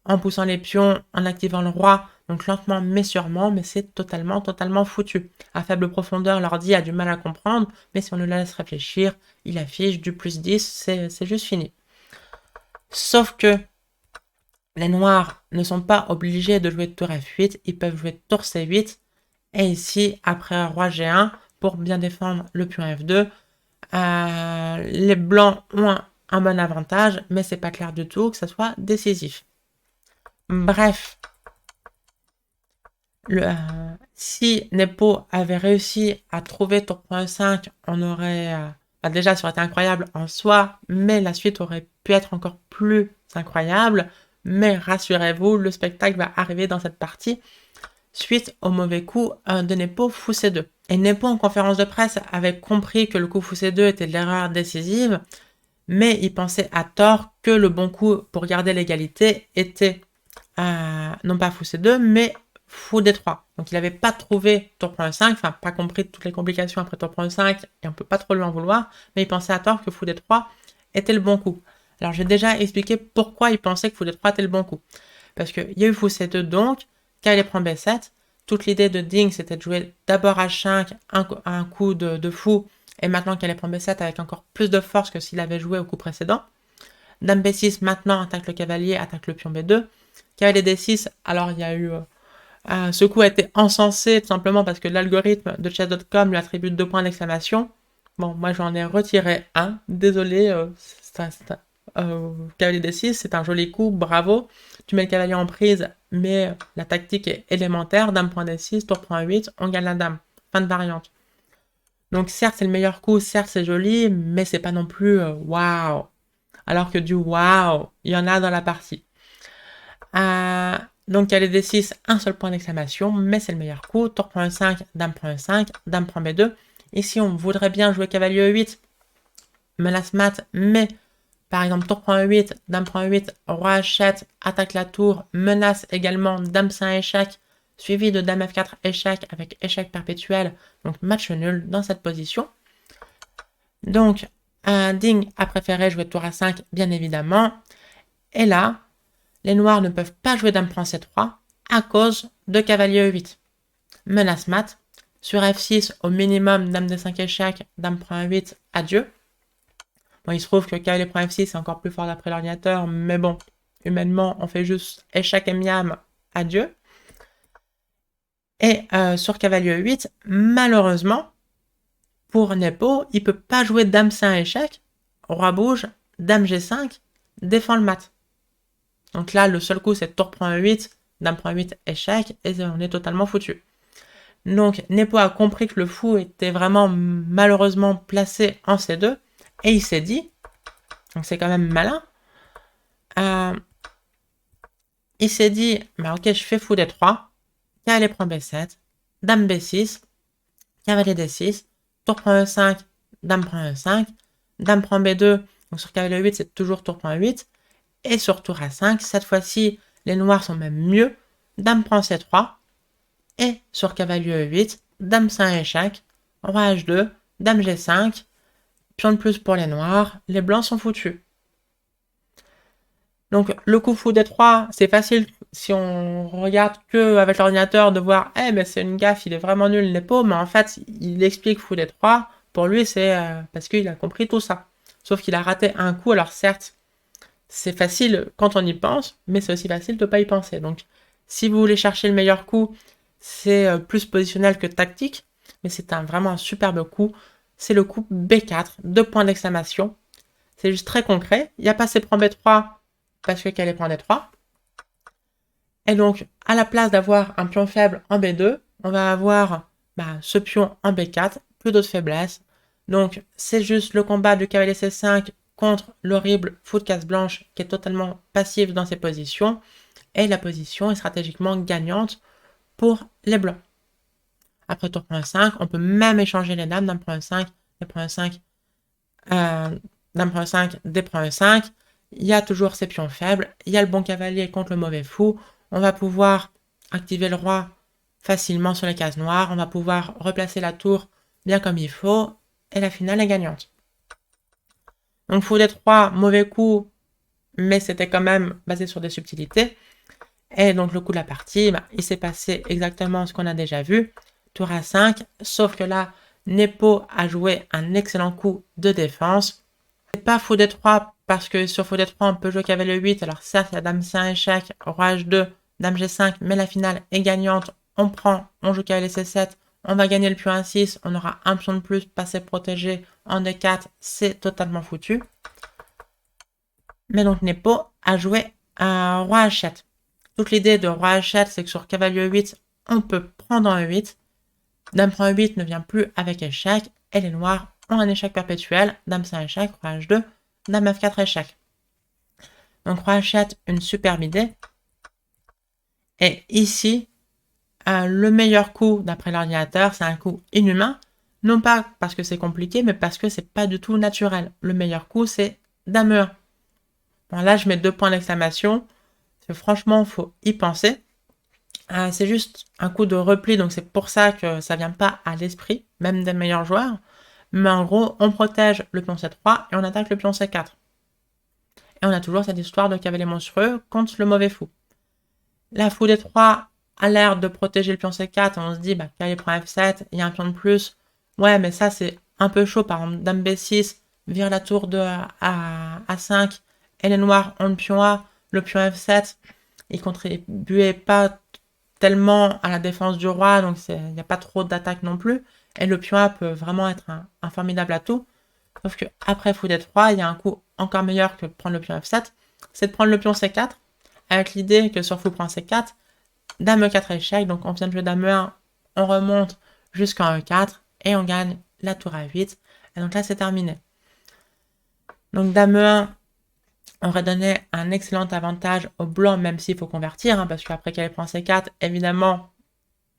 en poussant les pions, en activant le roi, donc lentement mais sûrement, mais c'est totalement foutu. À faible profondeur, l'ordi a du mal à comprendre, mais si on le laisse réfléchir, il affiche du plus 10, c'est juste fini. Sauf que les noirs ne sont pas obligés de jouer tour F8, ils peuvent jouer tour C8, et ici, après roi G1, pour bien défendre le pion F2, les blancs ont un bon avantage, mais c'est pas clair du tout que ça soit décisif. Bref, si Nepo avait réussi à trouver tour point 5, on aurait... déjà, ça aurait été incroyable en soi, mais la suite aurait pu être encore plus incroyable. Mais rassurez-vous, le spectacle va arriver dans cette partie suite au mauvais coup de Nepo fou C2. Et Nepo, en conférence de presse, avait compris que le coup fou C2 était l'erreur décisive, mais il pensait à tort que le bon coup pour garder l'égalité était non pas fou C2, mais fou D3. Donc il n'avait pas trouvé tour point 5, enfin pas compris toutes les complications après tour point 5, et on peut pas trop lui en vouloir, mais il pensait à tort que fou D3 était le bon coup. Alors j'ai déjà expliqué pourquoi il pensait que fou D3 était le bon coup. Parce qu'il y a eu fou C2 donc, cavalier prend B7. Toute l'idée de Ding, c'était de jouer d'abord H5, un coup de fou, et maintenant cavalier prend B7 avec encore plus de force que s'il avait joué au coup précédent. Dame B6, maintenant attaque le cavalier, attaque le pion B2. Cavalier D6, alors il y a eu... ce coup a été encensé tout simplement parce que l'algorithme de chess.com lui attribue 2 points d'exclamation. Bon, moi j'en ai retiré un. Désolé, cavalier D6, c'est un joli coup, bravo. Tu mets le cavalier en prise, mais la tactique est élémentaire. Dame point D6, tour point 8, on gagne la dame. Fin de variante. Donc certes c'est le meilleur coup, certes c'est joli, mais c'est pas non plus waouh. Alors que du waouh, il y en a dans la partie. Donc cavalier D6, un seul point d'exclamation, mais c'est le meilleur coup. Tour prend E5, dame prend E5, dame prend B2. Ici, on voudrait bien jouer cavalier E8, menace mat, mais par exemple, tour prend E8, dame prend E8, roi H7, attaque la tour, menace également, dame 5 échec, suivi de dame F4 échec avec échec perpétuel, donc match nul dans cette position. Donc, Ding a préféré jouer tour A5, bien évidemment. Et là, les noirs ne peuvent pas jouer dame prend C3 à cause de cavalier E8. Menace mat. Sur F6, au minimum, dame D5 échec, dame prend E8, adieu. Bon, il se trouve que cavalier prend F6 c'est encore plus fort d'après l'ordinateur, mais bon, humainement, on fait juste échec et miam, adieu. Et sur cavalier E8, malheureusement, pour Nepo, il peut pas jouer dame 5 échec, roi bouge, dame G5, défend le mat. Donc là, le seul coup, c'est tour prend E8, dame prend E8, échec, et on est totalement foutu. Donc Nepo a compris que le fou était vraiment malheureusement placé en C2, et il s'est dit, donc c'est quand même malin, il s'est dit, bah ok, je fais fou D3, cavalier prend B7, dame B6, cavalier D6, tour prend E5, dame prend E5, dame prend B2, donc sur cavalier E8, c'est toujours tour prend E8, et sur tour A5, cette fois-ci, les noirs sont même mieux, dame prend C3, et sur cavalier E8, dame 5 échec, roi H2, dame G5, pion de plus pour les noirs, les blancs sont foutus. Donc le coup fou D3, c'est facile si on regarde que avec l'ordinateur de voir « Eh mais c'est une gaffe, il est vraiment nul Nepo », mais en fait il explique fou D3, pour lui c'est parce qu'il a compris tout ça. Sauf qu'il a raté un coup, alors certes c'est facile quand on y pense, mais c'est aussi facile de ne pas y penser. Donc si vous voulez chercher le meilleur coup, c'est plus positionnel que tactique, mais c'est vraiment un superbe coup. C'est le coup B4, 2 points d'exclamation. C'est juste très concret. Il n'y a pas C prend B3 parce que cavalier prend D3. Et donc, à la place d'avoir un pion faible en B2, on va avoir ce pion en B4, plus d'autres faiblesses. Donc, c'est juste le combat du cavalier C5 contre l'horrible fou de case blanche qui est totalement passif dans ses positions. Et la position est stratégiquement gagnante pour les blancs. Après tour prend 5, on peut même échanger les dames, dame prend 5, d prend 5, dame prend 5, d prend 5. Il y a toujours ces pions faibles, il y a le bon cavalier contre le mauvais fou. On va pouvoir activer le roi facilement sur les cases noires, on va pouvoir replacer la tour bien comme il faut, et la finale est gagnante. Donc fou D3, mauvais coup, mais c'était quand même basé sur des subtilités. Et donc le coup de la partie, il s'est passé exactement ce qu'on a déjà vu. Tour A5, sauf que là, Nepo a joué un excellent coup de défense. C'est pas fou D3 parce que sur fou D3 on peut jouer cavalier 8, alors certes il y a dame C1 échec, roi H2, dame G5, mais la finale est gagnante. On prend, on joue cavalier C7, on va gagner le pion A6, on aura un pion de plus, passé protégé en D4, c'est totalement foutu. Mais donc Nepo a joué un roi H7. Toute l'idée de roi H7, c'est que sur cavalier E8, on peut prendre en E8. Dame prend E8 ne vient plus avec échec, et les noirs ont un échec perpétuel. Dame 5 échec, roi H2, dame F4 échec. Donc roi H7, une superbe idée. Et ici, le meilleur coup d'après l'ordinateur, c'est un coup inhumain. Non pas parce que c'est compliqué, mais parce que c'est pas du tout naturel. Le meilleur coup, c'est dame E1. Bon, là, je mets 2 points d'exclamation. Franchement, il faut y penser. C'est juste un coup de repli, donc c'est pour ça que ça vient pas à l'esprit, même des meilleurs joueurs. Mais en gros, on protège le pion C3 et on attaque le pion C4. Et on a toujours cette histoire de cavalier monstrueux contre le mauvais fou. La fou D3 a l'air de protéger le pion C4. Et on se dit, cavalier prend F7, il y a un pion de plus. Ouais, mais ça, c'est un peu chaud. Par exemple, dame B6, vire la tour de A5. Et les noirs ont le pion A, le pion F7. Il contribuait pas tellement à la défense du roi, donc il n'y a pas trop d'attaque non plus. Et le pion A peut vraiment être un formidable atout. Sauf que après fou D3, il y a un coup encore meilleur que de prendre le pion F7, c'est de prendre le pion C4, avec l'idée que sur fou prend C4, dame E4 échec, donc on vient de jouer dame E1, on remonte jusqu'en E4, et on gagne la tour A8, et donc là c'est terminé. Donc dame E1 aurait donné un excellent avantage au blanc, même s'il faut convertir, parce qu'après qu'elle prend C4, évidemment,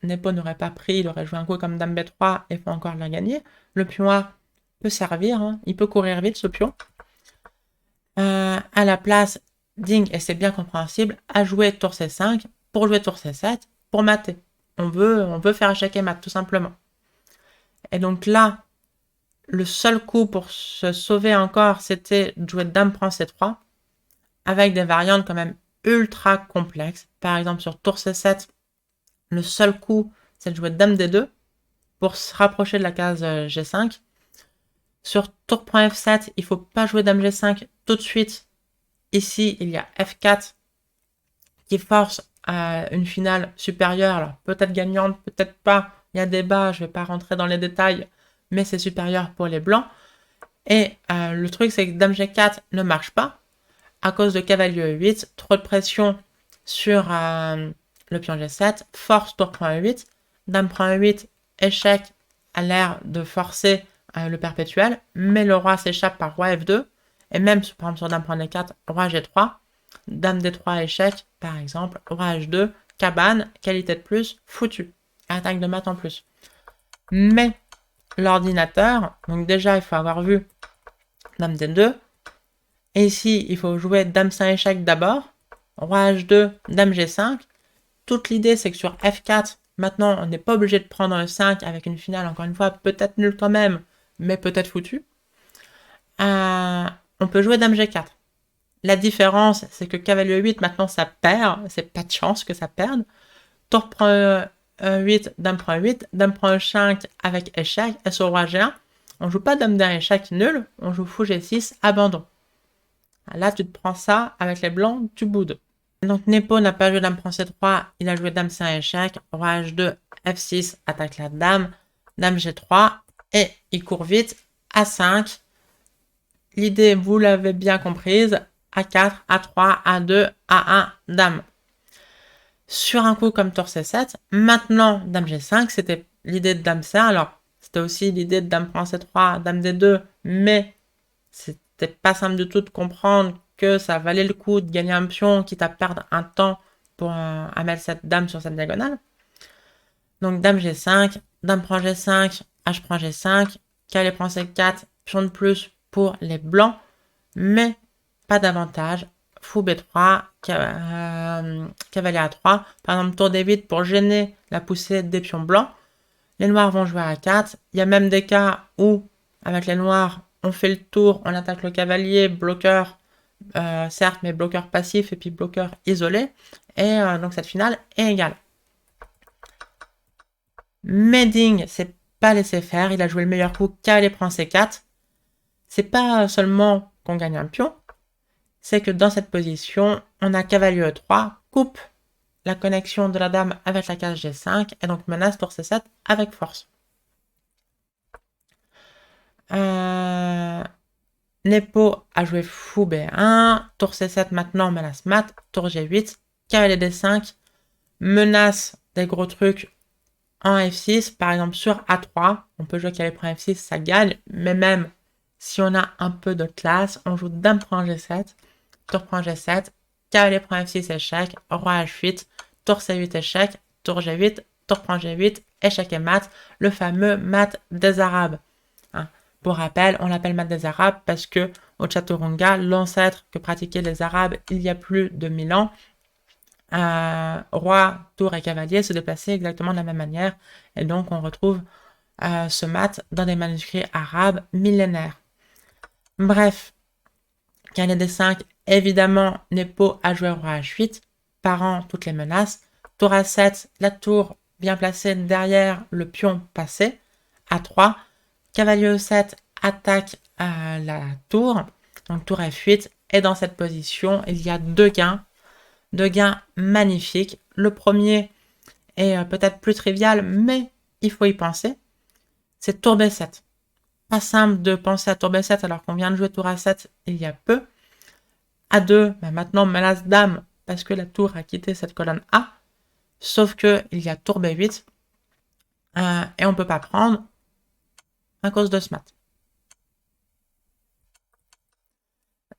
Nepo n'aurait pas pris, il aurait joué un coup comme dame B3, et il faut encore la gagner. Le pion A peut servir, il peut courir vite ce pion. À la place, Ding, et c'est bien compréhensible, a joué tour C5 pour jouer tour C7 pour mater. On veut faire échec et mat, tout simplement. Et donc là, le seul coup pour se sauver encore, c'était de jouer dame prend C3, avec des variantes quand même ultra complexes. Par exemple, sur tour C7, le seul coup, c'est de jouer dame D2 pour se rapprocher de la case G5. Sur tour prend F7, il ne faut pas jouer dame G5 tout de suite. Ici, il y a F4 qui force à une finale supérieure. Alors, peut-être gagnante, peut-être pas. Il y a débat, je ne vais pas rentrer dans les détails, mais c'est supérieur pour les blancs. Et le truc, c'est que dame G4 ne marche pas à cause de cavalier E8. Trop de pression sur le pion G7. Force tour prend E8. Dame prend E8. Échec a l'air de forcer le perpétuel, mais le roi s'échappe par roi F2. Et même, par exemple, sur dame prend D4, roi G3, dame D3 échec, par exemple, roi H2, cabane, qualité de plus, foutu. Attaque de mat en plus. Mais l'ordinateur, donc déjà, il faut avoir vu dame D2. Et ici, il faut jouer dame 5 échec d'abord, roi H2, dame G5. Toute l'idée, c'est que sur F4, maintenant, on n'est pas obligé de prendre le 5 avec une finale, encore une fois, peut-être nulle quand même, mais peut-être foutu. On peut jouer dame G4. La différence, c'est que cavalier 8, maintenant, ça perd. C'est pas de chance que ça perde. Tour prend 8, dame prend 8, dame prend 5 avec échec, et sur roi G1. On joue pas dame d'un échec nul, on joue fou G6, abandon. Là, tu te prends ça, avec les blancs, tu boudes. Donc, Nepo n'a pas joué dame prend C3, il a joué dame C1 échec, roi H2, F6, attaque la dame G3, et il court vite, A5. L'idée, vous l'avez bien comprise, A4, A3, A2, A1, dame. Sur un coup comme tour C7, maintenant, dame G5, c'était l'idée de dame C1, alors c'était aussi l'idée de dame prend C3, dame D2, mais c'était pas simple du tout de comprendre que ça valait le coup de gagner un pion, quitte à perdre un temps pour mettre cette dame sur cette diagonale. Donc dame G5, dame prend G5, H prend G5, cavalier prend C4, pion de plus pour les blancs, mais pas d'avantage. Fou B3, cavalier A3, par exemple tour D8 pour gêner la poussée des pions blancs. Les noirs vont jouer à A4. Il y a même des cas où, avec les noirs, on fait le tour, on attaque le cavalier, bloqueur, certes, mais bloqueur passif et puis bloqueur isolé. Et donc cette finale est égale. Meding s'est pas laissé faire, il a joué le meilleur coup, cavalier prend C4. C'est pas seulement qu'on gagne un pion, c'est que dans cette position, on a cavalier E3, coupe la connexion de la dame avec la case G5, et donc menace tour C7 avec force. Nepo a joué fou B1, tour C7 maintenant, menace mat, tour G8, cavalier D5, menace des gros trucs en F6, par exemple sur A3, on peut jouer cavalier prend F6, ça gagne, mais même si on a un peu de classe, on joue dame prend G7, tour prend G7, cavalier prend F6 échec, roi H8, tour C8 échec, tour G8, tour prend G8, échec et mat, le fameux mat des Arabes. Pour rappel, on l'appelle mat des Arabes parce que au Chaturanga, l'ancêtre que pratiquaient les Arabes il y a plus de 1000 ans, roi, tour et cavalier se déplaçaient exactement de la même manière. Et donc, on retrouve ce mat dans des manuscrits arabes millénaires. Bref, cavalier D5 Évidemment, Nepo a joué roi H8, parant toutes les menaces. Tour A7, la tour bien placée derrière le pion passé. A3, cavalier E7 attaque la tour. Donc tour F8. Et dans cette position, il y a deux gains magnifiques. Le premier est peut-être plus trivial, mais il faut y penser. C'est tour B7. Pas simple de penser à tour B7 alors qu'on vient de jouer tour A7 il y a peu. A2, maintenant menace dame parce que la tour a quitté cette colonne A. Sauf que il y a tour B8 et on ne peut pas prendre à cause de ce mat.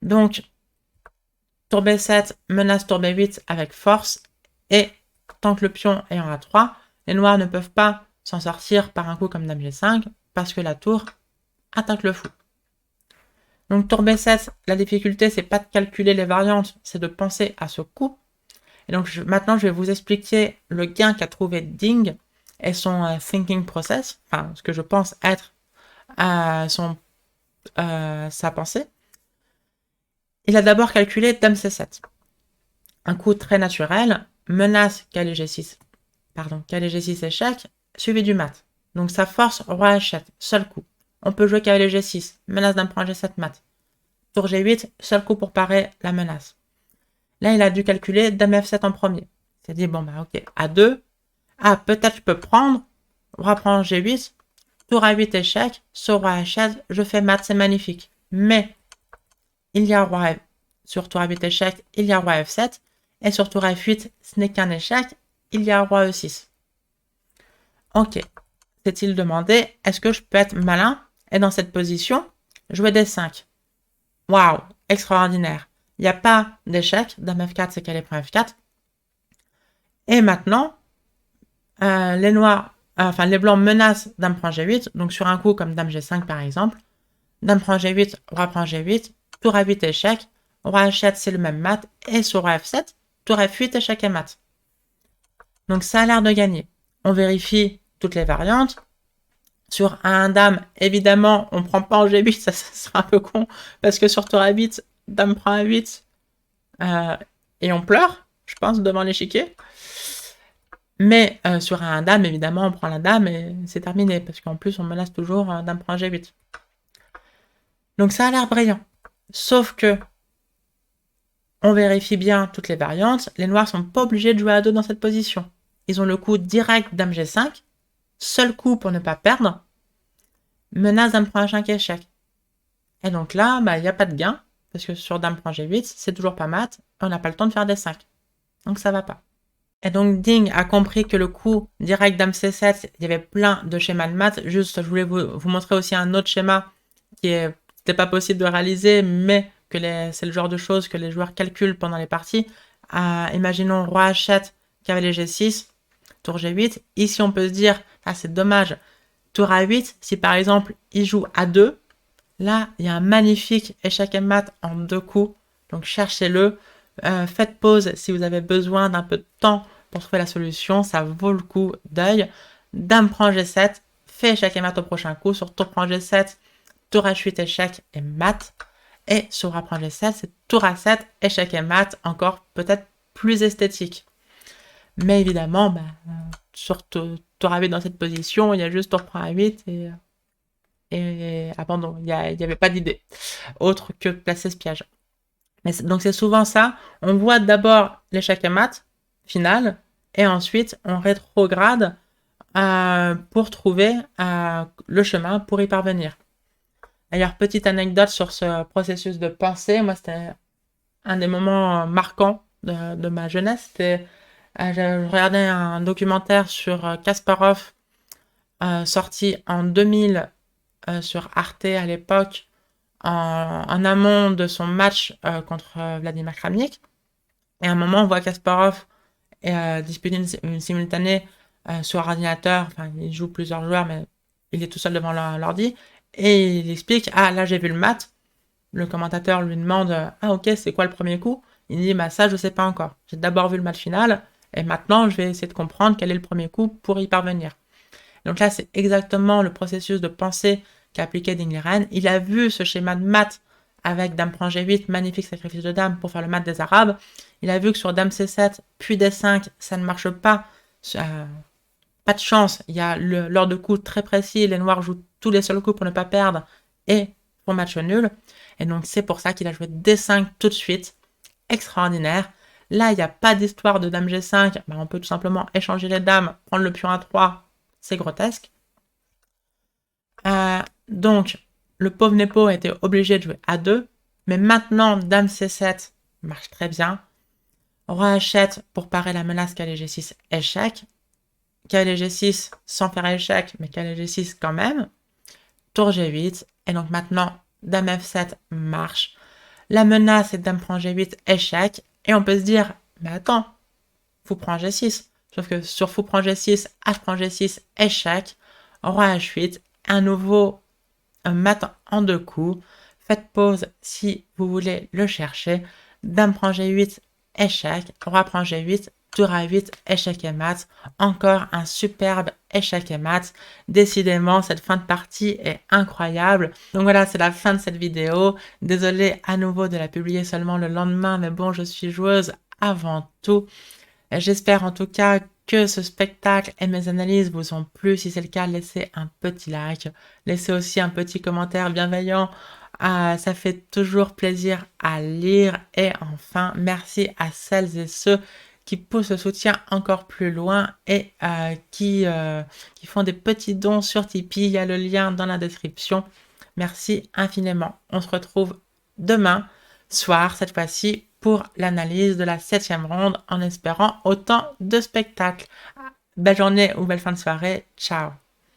Donc, tour B7 menace tour B8 avec force et tant que le pion est en A3, les noirs ne peuvent pas s'en sortir par un coup comme dame G5 parce que la tour attaque le fou. Donc tour B7, la difficulté c'est pas de calculer les variantes, c'est de penser à ce coup. Et donc maintenant je vais vous expliquer le gain qu'a trouvé Ding et son thinking process, enfin ce que je pense être sa pensée. Il a d'abord calculé dame C7. Un coup très naturel, menace cavalier G6, cavalier G6 échec, suivi du mat. Donc ça force roi H7, seul coup. On peut jouer cavalier G6, menace dame prend G7 mat. Tour G8, seul coup pour parer la menace. Là, il a dû calculer dame F7 en premier. Il s'est dit, bon, bah ok, A2. Ah, peut-être je peux prendre. Roi prend G8. Tour A8 échec. Sur roi H7, je fais mat, c'est magnifique. Mais, il y a roi F. Sur tour A8 échec, il y a roi F7. Et sur tour F8, ce n'est qu'un échec. Il y a roi E6. Ok. S'est-il demandé, est-ce que je peux être malin et dans cette position, jouer D5? Waouh, extraordinaire. Il n'y a pas d'échec. Dame F4, c'est qu'elle est prend F4. Et maintenant, les blancs menacent dame prend G8. Donc sur un coup comme dame G5 par exemple. Dame prend G8, roi prend G8. Tour A8 échec. Roi H7 c'est le même mat. Et sur roi F7, tour F8 échec et mat. Donc ça a l'air de gagner. On vérifie toutes les variantes. Sur A1 dame, évidemment, on ne prend pas en G8, ça sera un peu con. Parce que sur tour A8, dame prend A8. Et on pleure, je pense, devant l'échiquier. Mais sur un dame, évidemment, on prend la dame et c'est terminé. Parce qu'en plus, on menace toujours dame prend G8. Donc ça a l'air brillant. Sauf que on vérifie bien toutes les variantes. Les noirs sont pas obligés de jouer à 2 dans cette position. Ils ont le coup direct dame G5. Seul coup pour ne pas perdre. Menace dame prend H5 échec. Et donc là, il n'y a pas de gain. Parce que sur dame prend G8, c'est toujours pas mat. On n'a pas le temps de faire des 5. Donc ça va pas. Et donc Ding a compris que le coup direct dame C7, il y avait plein de schémas de maths. Juste, je voulais vous montrer aussi un autre schéma qui n'était pas possible de réaliser, mais que c'est le genre de choses que les joueurs calculent pendant les parties. Imaginons roi H7, cavalier G6, tour G8. Ici, on peut se dire, c'est dommage, tour A8, si par exemple, il joue A2, là, il y a un magnifique échec et mat en 2 coups. Donc, cherchez-le. Faites pause si vous avez besoin d'un peu de temps pour trouver la solution. Ça vaut le coup d'œil. Dame prend G7, fait échec et mat au prochain coup. Sur tour prend G7, tour H8 échec et mat. Et sur roi prend G7, c'est tour A7, échec et mat, encore peut-être plus esthétique. Mais évidemment, sur tour A8 dans cette position, il y a juste tour prend A8 et abandon. Il n'y avait pas d'idée autre que de placer ce piège. Donc c'est souvent ça. On voit d'abord l'échec et mat final et ensuite on rétrograde pour trouver le chemin pour y parvenir. D'ailleurs, petite anecdote sur ce processus de pensée. Moi, c'était un des moments marquants de ma jeunesse. Je regardais un documentaire sur Kasparov sorti en 2000 sur Arte à l'époque en amont de son match contre Vladimir Kramnik. Et à un moment, on voit Kasparov disputer une simultanée sur ordinateur. Enfin, il joue plusieurs joueurs, mais il est tout seul devant l'ordi. Et il explique, là j'ai vu le mat. Le commentateur lui demande, ok, c'est quoi le premier coup? Il dit, ça je sais pas encore. J'ai d'abord vu le match final, et maintenant je vais essayer de comprendre quel est le premier coup pour y parvenir. Donc là, c'est exactement le processus de pensée qu'a appliqué Ding Liren. Il a vu ce schéma de maths avec dame prend G8, magnifique sacrifice de dame pour faire le mat des Arabes. Il a vu que sur dame C7, puis D5, ça ne marche pas. Pas de chance, il y a l'heure de coup très précis, les noirs jouent tous les seuls coups pour ne pas perdre et pour match nul. Et donc c'est pour ça qu'il a joué D5 tout de suite. Extraordinaire. Là, il n'y a pas d'histoire de dame G5. On peut tout simplement échanger les dames, prendre le pion à 3. C'est grotesque. Donc, le pauvre Nepo était obligé de jouer A2. Mais maintenant, dame C7 marche très bien. Roi H7 pour parer la menace cavalier G6, échec. Cavalier G6 sans faire échec, mais cavalier G6 quand même. Tour G8. Et donc maintenant, dame F7 marche. La menace est dame prend G8, échec. Et on peut se dire, mais attends, fou prend G6. Sauf que sur fou prend G6, H prend G6, échec. Roi H8, un nouveau mat en 2 coups. Faites pause si vous voulez le chercher. Dame prend G8, échec. Roi prend G8, tour A8, échec et mat. Encore un superbe échec et mat. Décidément, cette fin de partie est incroyable. Donc voilà, c'est la fin de cette vidéo. Désolée à nouveau de la publier seulement le lendemain, mais bon, je suis joueuse avant tout. J'espère en tout cas que ce spectacle et mes analyses vous ont plu. Si c'est le cas, laissez un petit like. Laissez aussi un petit commentaire bienveillant. Ça fait toujours plaisir à lire. Et enfin, merci à celles et ceux qui poussent le soutien encore plus loin et qui font des petits dons sur Tipeee. Il y a le lien dans la description. Merci infiniment. On se retrouve demain soir, cette fois-ci, pour l'analyse de la 7e ronde en espérant autant de spectacles. Belle journée ou belle fin de soirée. Ciao.